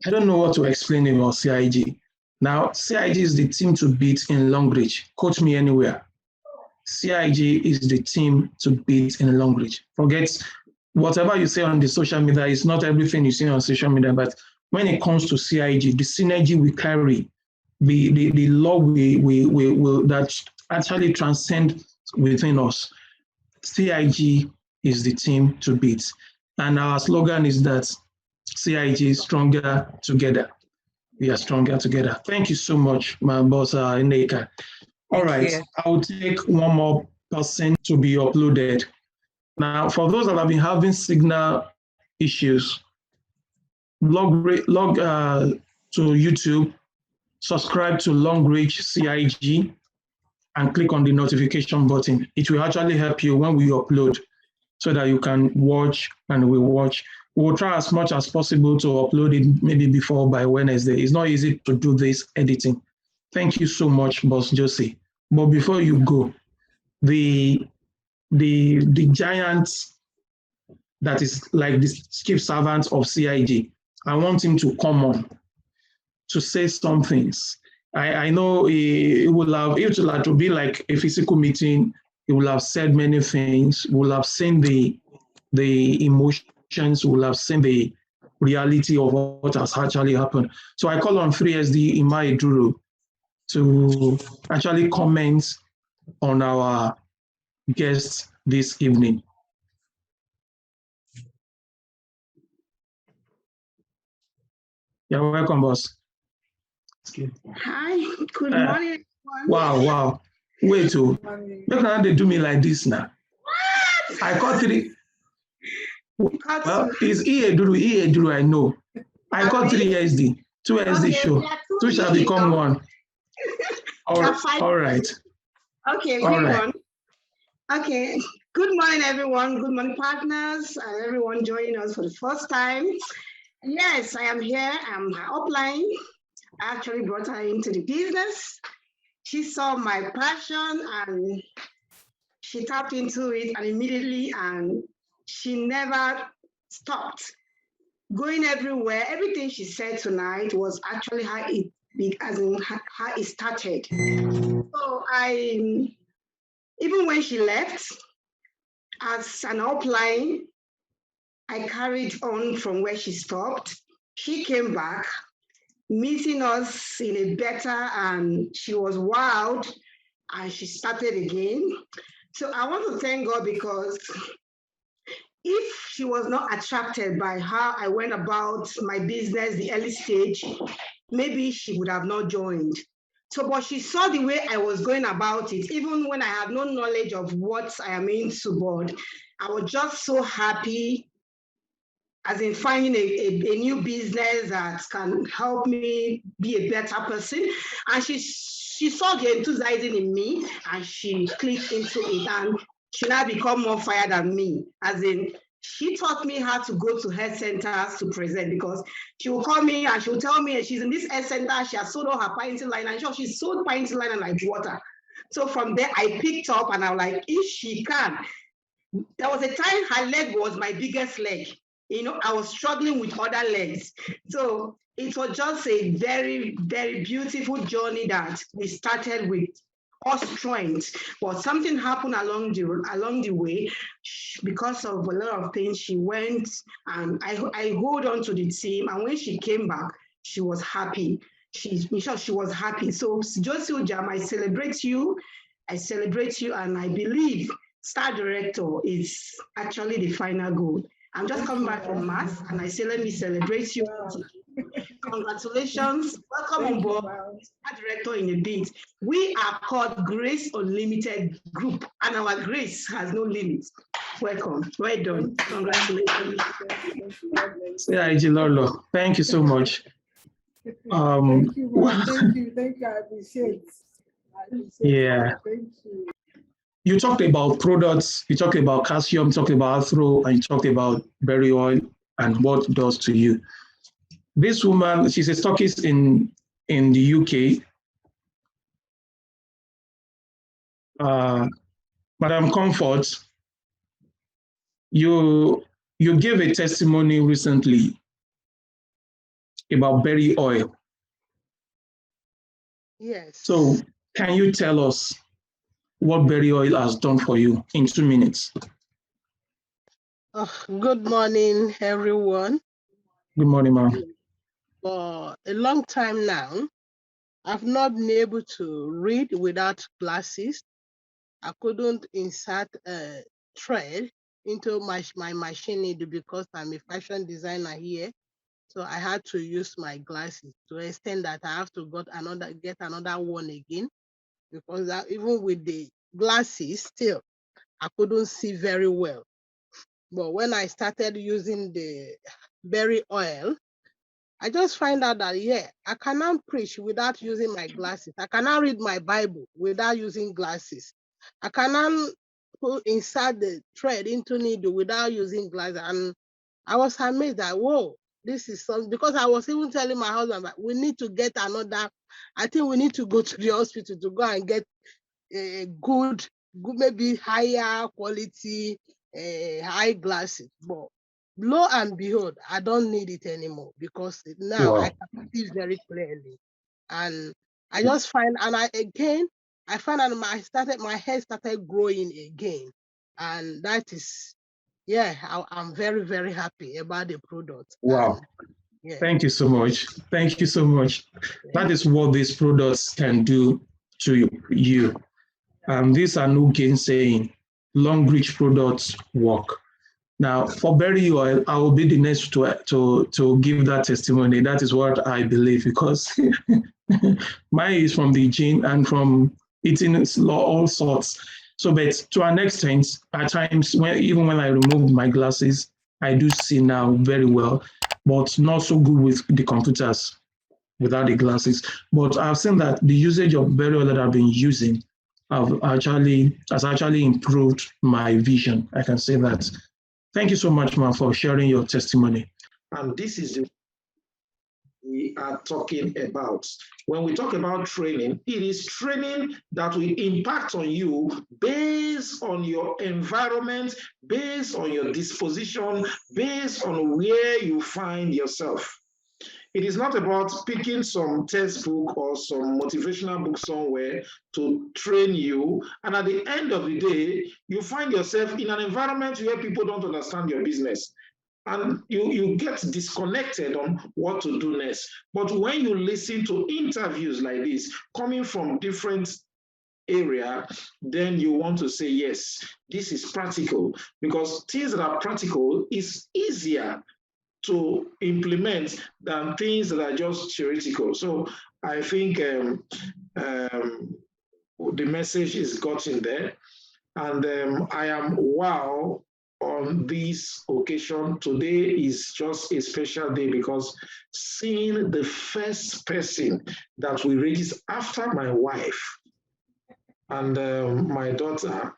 I don't know what to explain about CIG. Now, CIG is the team to beat in Longbridge. Quote me anywhere. CIG is the team to beat in Longbridge. Forget whatever you say on the social media, it's not everything you see on social media, but when it comes to CIG, the synergy we carry, the love we that actually transcend within us, CIG is the team to beat. And our slogan is that CIG is stronger together. We are stronger together. Thank you so much, my boss, Ineka. All right, I will take one more person to be uploaded. Now, for those that have been having signal issues, log to YouTube, subscribe to Longbridge CIG, and click on the notification button. It will actually help you when we upload so that you can watch and we watch. We'll try as much as possible to upload it maybe by Wednesday. It's not easy to do this editing. Thank you so much, Boss Jossy. But before you go, the giant that is like the chief servant of CIG, I want him to come on to say some things. I know it will have, if it had to be like a physical meeting, he will have said many things, will have seen the emotions, will have seen the reality of what has actually happened. So I call on 3SD Imai Duru to actually comment on our guests this evening. You're welcome, boss. Hi, good morning, everyone. Wow. Wait, look how they do me like this now. What? I got 3. Well, it's E-Eduru, I know. I got 3 SD, 2 SD show. 2 shall become 1. All right. Okay, hang on. Okay. Good morning, everyone. Good morning, partners, and everyone joining us for the first time. Yes, I am here. I'm her upline. I actually brought her into the business. She saw my passion and she tapped into it and immediately, and she never stopped going everywhere. Everything she said tonight was actually how it how it started. So even when she left as an upline, I carried on from where she stopped. She came back, meeting us in a better, and she was wild, and she started again. So I want to thank God, because if she was not attracted by how I went about my business, the early stage, maybe she would have not joined. So, but she saw the way I was going about it, even when I had no knowledge of what I am into, but I was just so happy, as in finding a new business that can help me be a better person. And she saw the enthusiasm in me, and she clicked into it, and she now become more fire than me. As in, she taught me how to go to health centers to present, because she will call me and she will tell me she's in this health center, she has sold all her pint line, and she sold pint line like water. So from there, I picked up, and I'm like, if she can. There was a time her leg was my biggest leg. I was struggling with other legs. So it was just a very, very beautiful journey that we started with all strength. But something happened along the way. Because of a lot of things, she went, and I hold on to the team. And when she came back, she was happy. She was happy. So Jossy Ujam, I celebrate you. And I believe Star Director is actually the final goal. I'm just coming back from Mass, and I say, let me celebrate you. Congratulations. Welcome on board, Star Director in a bit. We are called Grace Unlimited Group, and our grace has no limits. Welcome. Well done. Congratulations. Yeah, Ijilolo, thank you so much. Thank you, man. Thank you. I appreciate it. Yeah. Thank you. You talked about products, you talked about calcium, you talked about Arthro, and you talked about berry oil and what it does to you. This woman, she's a stockist in the UK. Madam Comfort, you gave a testimony recently about berry oil. Yes. So can you tell us what berry oil has done for you in 2 minutes? Good morning, everyone. Good morning, ma'am. For a long time now, I've not been able to read without glasses. I couldn't insert a thread into my machine needle because I'm a fashion designer here. So I had to use my glasses to extend that I have to get another one again, because even with the glasses still, I couldn't see very well. But when I started using the berry oil, I just find out that, yeah, I cannot preach without using my glasses. I cannot read my Bible without using glasses. I cannot insert the thread into needle without using glasses. And I was amazed that, whoa, this is something, because I was even telling my husband that we need to get another, I think we need to go to the hospital to go and get a good maybe higher quality high glasses. But lo and behold, I don't need it anymore, because now I can see very clearly. And I just find, and I found out my hair started growing again. And that is, yeah, I'm very, very happy about the product. Wow. And, yeah. Thank you so much. Thank you so much. That is what these products can do to you. These are no gainsaying. Long reach products work. Now, for berry oil, I will be the next to give that testimony. That is what I believe, because mine is from the gene and from eating all sorts. So, but to an extent, at times, even when I removed my glasses, I do see now very well, but not so good with the computers without the glasses. But I've seen that the usage of berry oil that I've been using has actually improved my vision. I can say that. Thank you so much, ma, for sharing your testimony. And this is the we are talking about. When we talk about training, it is training that will impact on you based on your environment, based on your disposition, based on where you find yourself. It is not about picking some textbook or some motivational book somewhere to train you. And at the end of the day, you find yourself in an environment where people don't understand your business. And you get disconnected on what to do next. But when you listen to interviews like this, coming from different area, then you want to say, yes, this is practical, because things that are practical is easier to implement than things that are just theoretical. So I think the message is gotten there. And I am wow on this occasion. Today is just a special day because seeing the first person that we register after my wife and my daughter,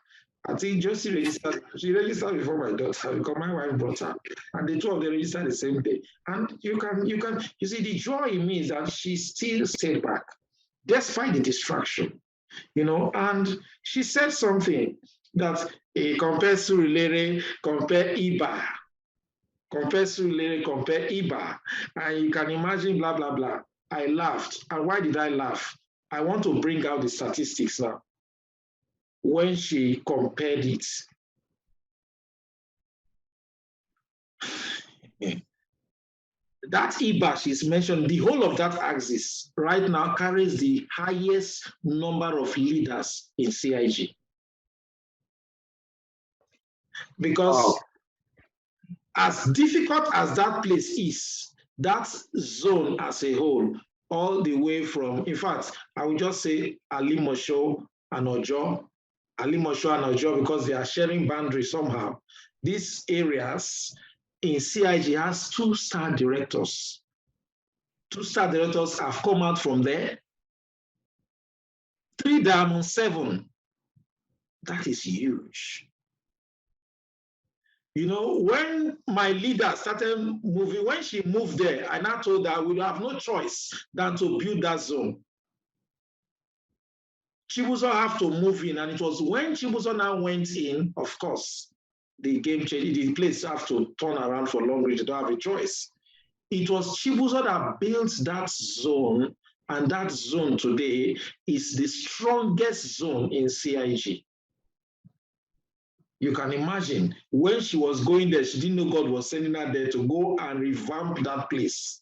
I think Jossy registered, she registered before my daughter because my wife brought her. And the two of them registered the same day. And you see, the joy in me is that she still stayed back, despite the distraction, and she said something that compare Surulere, compare Iba, compare Surulere, compare Iba, and you can imagine blah, blah, blah. I laughed. And why did I laugh? I want to bring out the statistics now. When she compared it, that Iba she's mentioned, the whole of that axis right now carries the highest number of leaders in CIG. Because as difficult as that place is, that zone as a whole, all the way from, in fact, I would just say Alimosho and Ojo, because they are sharing boundaries somehow. These areas in CIG has 2-star directors. 2-star directors have come out from there. 3 Diamond 7. That is huge. When my leader started moving, when she moved there, I now told her we have no choice than to build that zone. Chibuzo have to move in, and it was when Chibuzo now went in, of course, the game changed. The place have to turn around for long range. They don't have a choice. It was Chibuzo that built that zone, and that zone today is the strongest zone in CIG. You can imagine when she was going there, she didn't know God was sending her there to go and revamp that place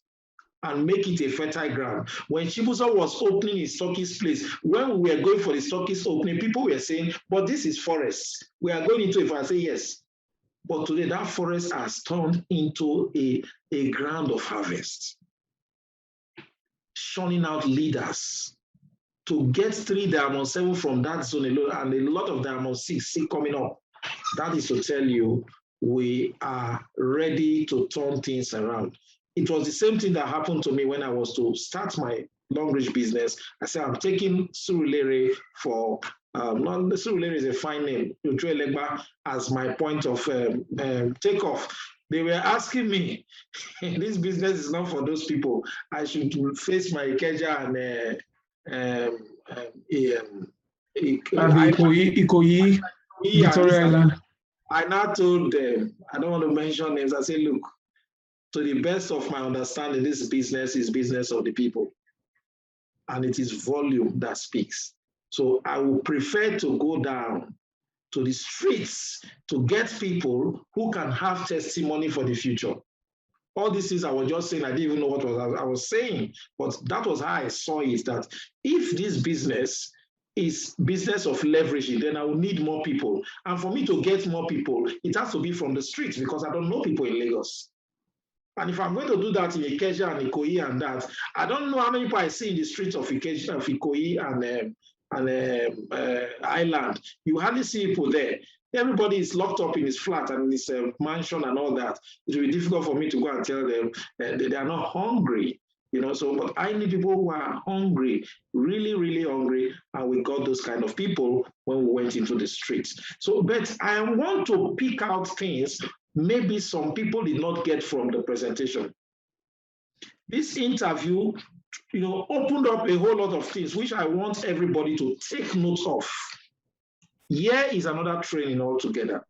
and make it a fertile ground. When Chibuzo was opening his stockist place, when we were going for the stockist opening, people were saying, but this is forest. We are going into it. I say yes. But today that forest has turned into a ground of harvest. Shunning out leaders to get 3 Diamond 7 from that zone alone, and a lot of Diamond 6 still coming up. That is to tell you, we are ready to turn things around. It was the same thing that happened to me when I was to start my long range business. I said, I'm taking Surulere for, Surulere is a fine name, as my point of takeoff. They were asking me, this business is not for those people. I should face my Ikeja and Ikoyi, Victoria Island. I now told them, I don't want to mention names. I said, look, to the best of my understanding, this business is business of the people. And it is volume that speaks. So I would prefer to go down to the streets to get people who can have testimony for the future. All these things I was just saying, I didn't even know what I was saying, but that was how I saw it, that if this business is business of leveraging, then I will need more people. And for me to get more people, it has to be from the streets because I don't know people in Lagos. And if I'm going to do that in Ikeja and Ikoyi and that, I don't know how many people I see in the streets of Ikeja, of Ikoyi and Island. You hardly see people there. Everybody is locked up in his flat and in his mansion and all that. It will be difficult for me to go and tell them that they are not hungry. So, but I need people who are hungry, really, really hungry, and we got those kind of people when we went into the streets. So, but I want to pick out things maybe some people did not get from the presentation. This interview, opened up a whole lot of things which I want everybody to take note of. Here is another training altogether.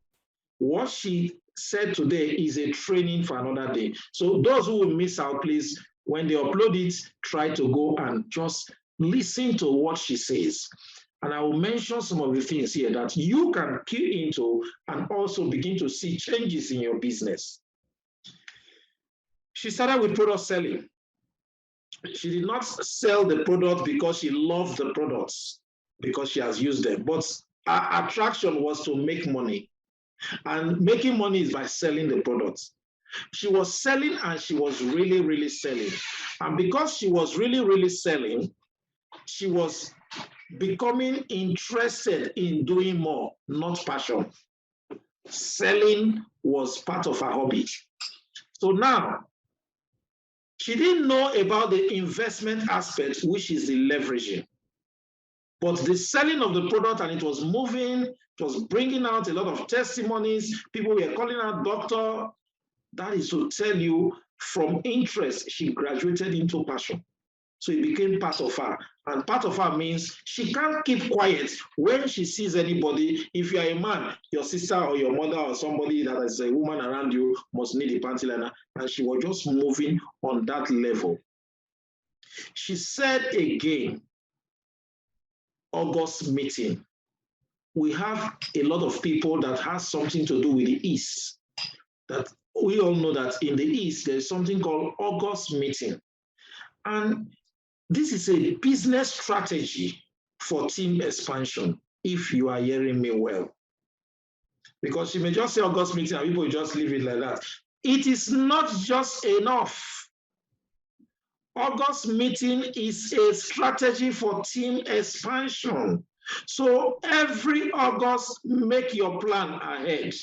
What she said today is a training for another day. So those who will miss out, please, when they upload it, try to go and just listen to what she says. And I will mention some of the things here that you can key into and also begin to see changes in your business. She started with product selling. She did not sell the product because she loved the products, because she has used them, but her attraction was to make money. And making money is by selling the products. She was selling and she was really, really selling. And because she was really, really selling, she was becoming interested in doing more, not passion. Selling was part of her hobby. So now, she didn't know about the investment aspect, which is the leveraging. But the selling of the product, and it was moving, it was bringing out a lot of testimonies. People were calling her doctor. That is to tell you, from interest, she graduated into passion. So it became part of her. And part of her means she can't keep quiet when she sees anybody. If you are a man, your sister or your mother or somebody that is a woman around you must need a panty liner. And she was just moving on that level. She said again, August meeting, we have a lot of people that has something to do with the East. That we all know that in the East, there's something called August meeting. And this is a business strategy for team expansion, if you are hearing me well. Because you may just say August meeting and people just leave it like that. It is not just enough. August meeting is a strategy for team expansion. So every August, make your plan ahead.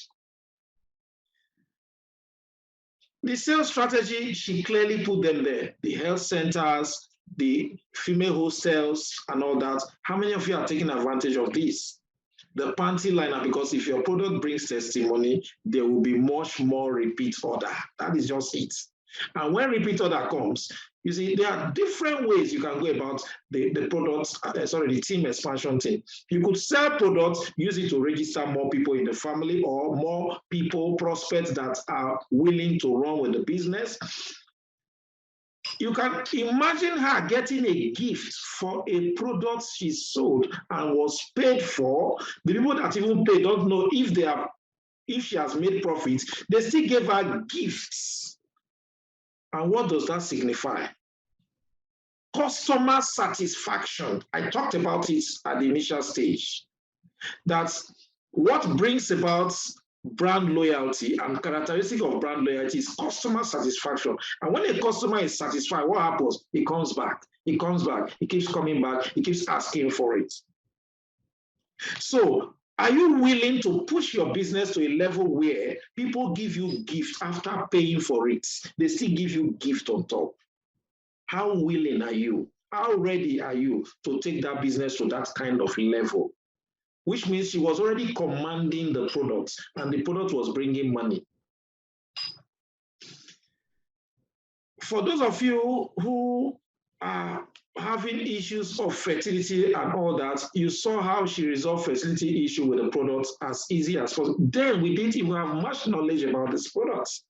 The sales strategy, she clearly put them there. The health centers, the female hostels and all that. How many of you are taking advantage of this? The panty liner, because if your product brings testimony, there will be much more repeat order. That is just it. And when repeat order comes, you see, there are different ways you can go about the products, the team expansion thing. You could sell products, use it to register more people in the family or more people, prospects that are willing to run with the business. You can imagine her getting a gift for a product she sold and was paid for. The people that even paid don't know if she has made profits. They still gave her gifts. And what does that signify? Customer satisfaction. I talked about it at the initial stage. That's what brings about brand loyalty, and characteristic of brand loyalty is customer satisfaction. And when a customer is satisfied, what happens? He comes back, he comes back, he keeps coming back, he keeps asking for it. So are you willing to push your business to a level where people give you gift after paying for it? They still give you gift on top. How willing are you? How ready are you to take that business to that kind of level? Which means she was already commanding the product and the product was bringing money. For those of you who are having issues of fertility and all that, you saw how she resolved fertility issue with the product as easy as possible. Then we didn't even have much knowledge about this product.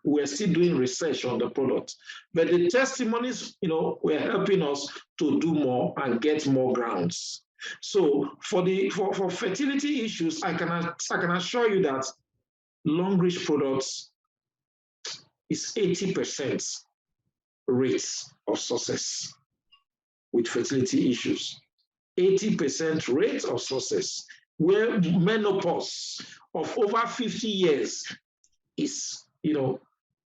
We're still doing research on the product. But the testimonies, were helping us to do more and get more grounds. So for fertility issues, I can assure you that long-reach products is 80% rates of success with fertility issues. 80% rate of success, where menopause of over 50 years is,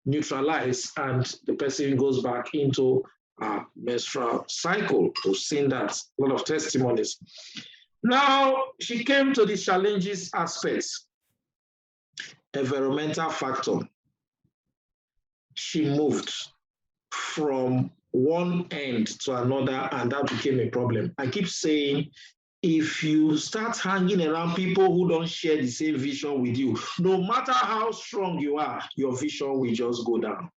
neutralized and the person goes back into a menstrual cycle. We've seen that, a lot of testimonies. Now, she came to the challenges aspects. Environmental factor. She moved from one end to another, and that became a problem. I keep saying, if you start hanging around people who don't share the same vision with you, no matter how strong you are, your vision will just go down.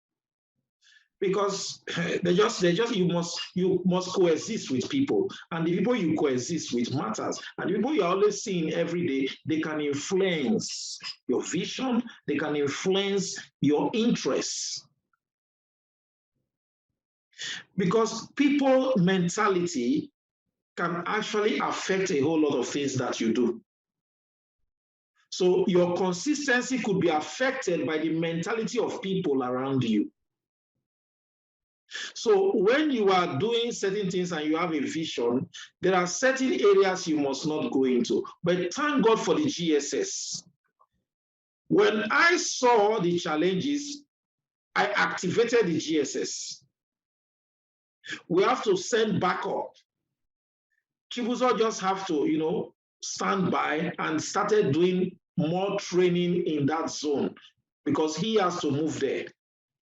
Because you must coexist with people, and the people you coexist with matters, and the people you're always seeing every day, they can influence your vision, they can influence your interests. Because people mentality can actually affect a whole lot of things that you do. So your consistency could be affected by the mentality of people around you. So when you are doing certain things and you have a vision, there are certain areas you must not go into. But thank God for the GSS. When I saw the challenges, I activated the GSS. We have to send backup. Chibuzo just have to, stand by and started doing more training in that zone because he has to move there.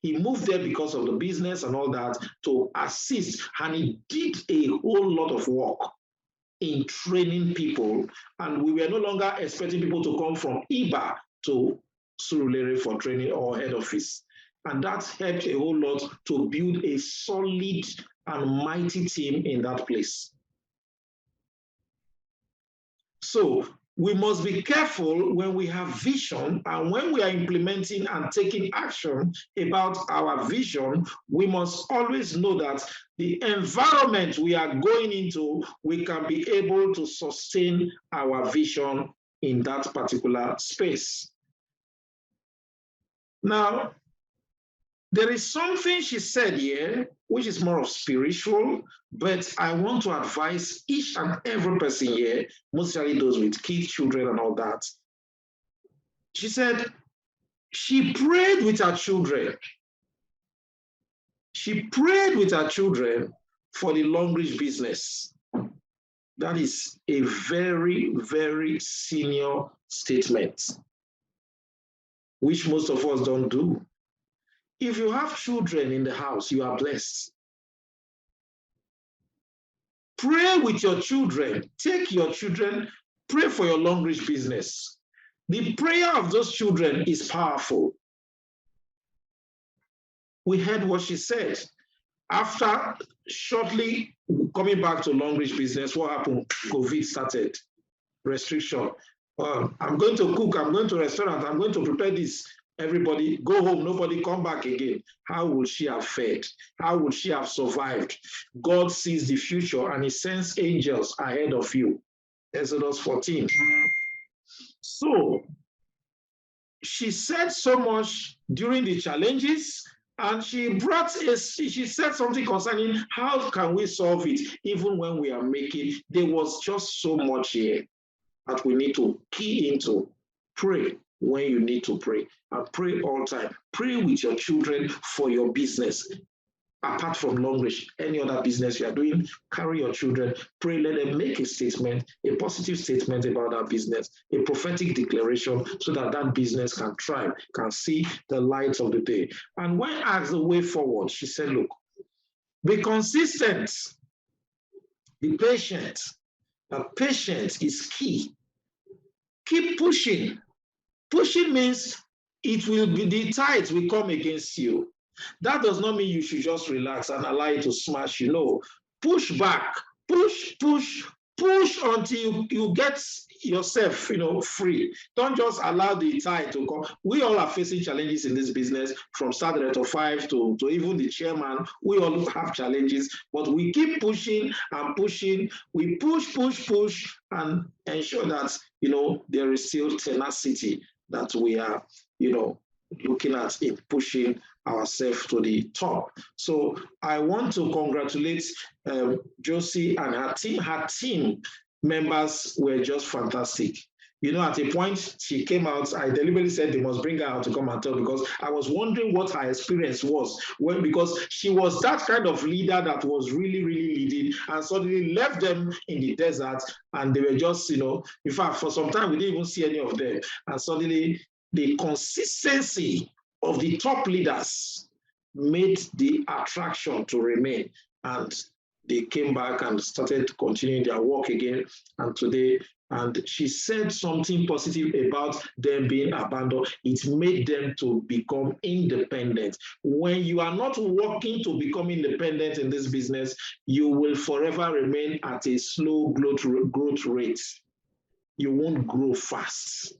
He moved there because of the business and all that to assist, and he did a whole lot of work in training people, and we were no longer expecting people to come from Iba to Surulere for training or head office. And that helped a whole lot to build a solid and mighty team in that place. So we must be careful when we have vision, and when we are implementing and taking action about our vision, we must always know that the environment we are going into, we can be able to sustain our vision in that particular space. Now, there is something she said here, which is more of spiritual, but I want to advise each and every person here, mostly those with kids, children, and all that. She said she prayed with her children. She prayed with her children for the long reach business. That is a very, very senior statement, which most of us don't do. If you have children in the house, you are blessed. Pray with your children. Take your children, pray for your long reach business. The prayer of those children is powerful. We heard what she said. After shortly coming back to long reach business, what happened? COVID started, restriction. I'm going to cook, I'm going to restaurant, I'm going to prepare this. Everybody go home, nobody come back again. How would she have fed? How would she have survived? God sees the future and he sends angels ahead of you. Exodus 14. So she said so much during the challenges, and she said something concerning how can we solve it even when we are making. There was just so much here that we need to key into. Pray when you need to pray, and pray all the time. Pray with your children for your business. Apart from long reach, any other business you are doing, carry your children, pray, let them make a statement, a positive statement about that business, a prophetic declaration, so that that business can thrive, can see the light of the day. And when asked the way forward, she said, look, be consistent, be patient. Patience is key. Keep pushing. Pushing means it will be, the tides will come against you. That does not mean you should just relax and allow it to smash you. No, push back, push until you get yourself, free. Don't just allow the tide to come. We all are facing challenges in this business, from start director 5 to even the chairman. We all have challenges, but we keep pushing and pushing. We push, and ensure that, there is still tenacity that we are, looking at in pushing ourselves to the top. So I want to congratulate Jossy and her team. Her team members were just fantastic. At a point she came out, I deliberately said they must bring her out to come and tell, because I was wondering what her experience was, because she was that kind of leader that was really, really leading, and suddenly left them in the desert, and they were just, in fact, for some time we didn't even see any of them, and suddenly the consistency of the top leaders made the attraction to remain. And they came back and started continuing their work again. And today, and she said something positive about them being abandoned. It made them to become independent. When you are not working to become independent in this business, you will forever remain at a slow growth rate. You won't grow fast.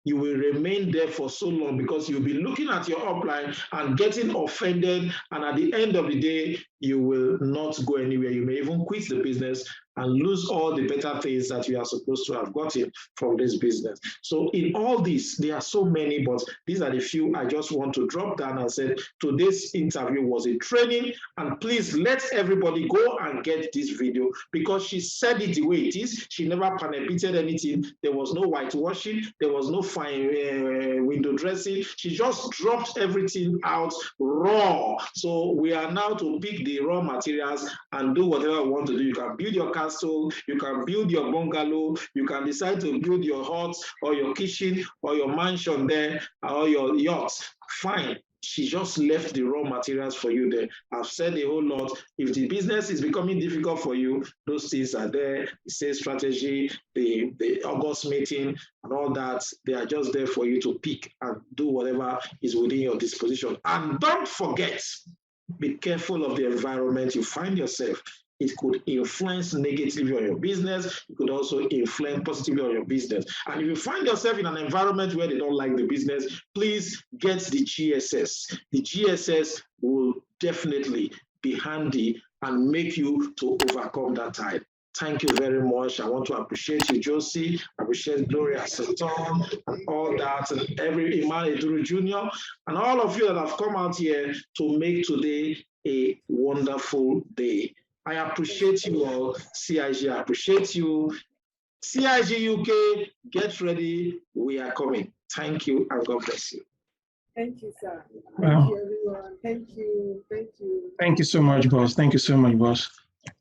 You will remain there for so long because you'll be looking at your upline and getting offended. And at the end of the day, you will not go anywhere. You may even quit the business and lose all the better things that you are supposed to have gotten from this business. So in all this, there are so many, but these are the few I just want to drop down and say today's interview was a training, and please let everybody go and get this video because she said it the way it is. She never panicated anything. There was no whitewashing. There was no fine window dressing. She just dropped everything out raw. So we are now to pick the raw materials and do whatever we want to do. You can build your castle, you can build your bungalow, you can decide to build your hut or your kitchen or your mansion there or your yacht. Fine. She just left the raw materials for you there. I've said a whole lot. If the business is becoming difficult for you, those things are there. The sales strategy, the August meeting, and all that, they are just there for you to pick and do whatever is within your disposition. And don't forget, be careful of the environment you find yourself. It could influence negatively on your business. It could also influence positively on your business. And if you find yourself in an environment where they don't like the business, please get the GSS. The GSS will definitely be handy and make you to overcome that tide. Thank you very much. I want to appreciate you, Jossy. I appreciate Gloria Sultan and all that, and every Emmanuel Duru Jr. and all of you that have come out here to make today a wonderful day. I appreciate you all. CIG, I appreciate you. CIG UK, get ready. We are coming. Thank you and God bless you. Thank you, sir. Wow. Thank you, everyone. Thank you. Thank you. Thank you so much, boss. Thank you so much, boss.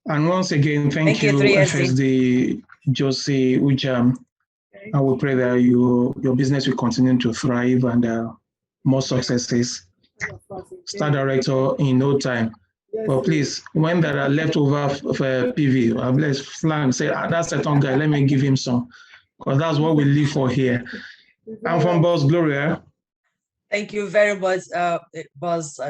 And once again, thank you, 3SD. FSD, Jossy, Ujam. I will pray that your business will continue to thrive and more successes. Star director in no time. Yes, But please, when there are leftover PV, let's fly and say, that's a tongue guy, let me give him some. Because that's what we live for here. I'm from Boss Gloria. Thank you very much, Boss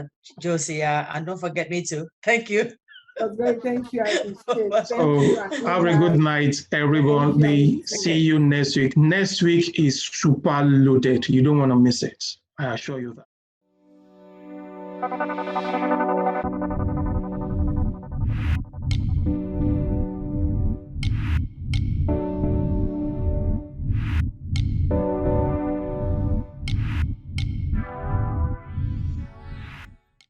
Jossy, and don't forget me too. Thank you. That's great. Thank you. I appreciate it. So have a good night, everybody. See you next week. Next week is super loaded. You don't want to miss it. I assure you that.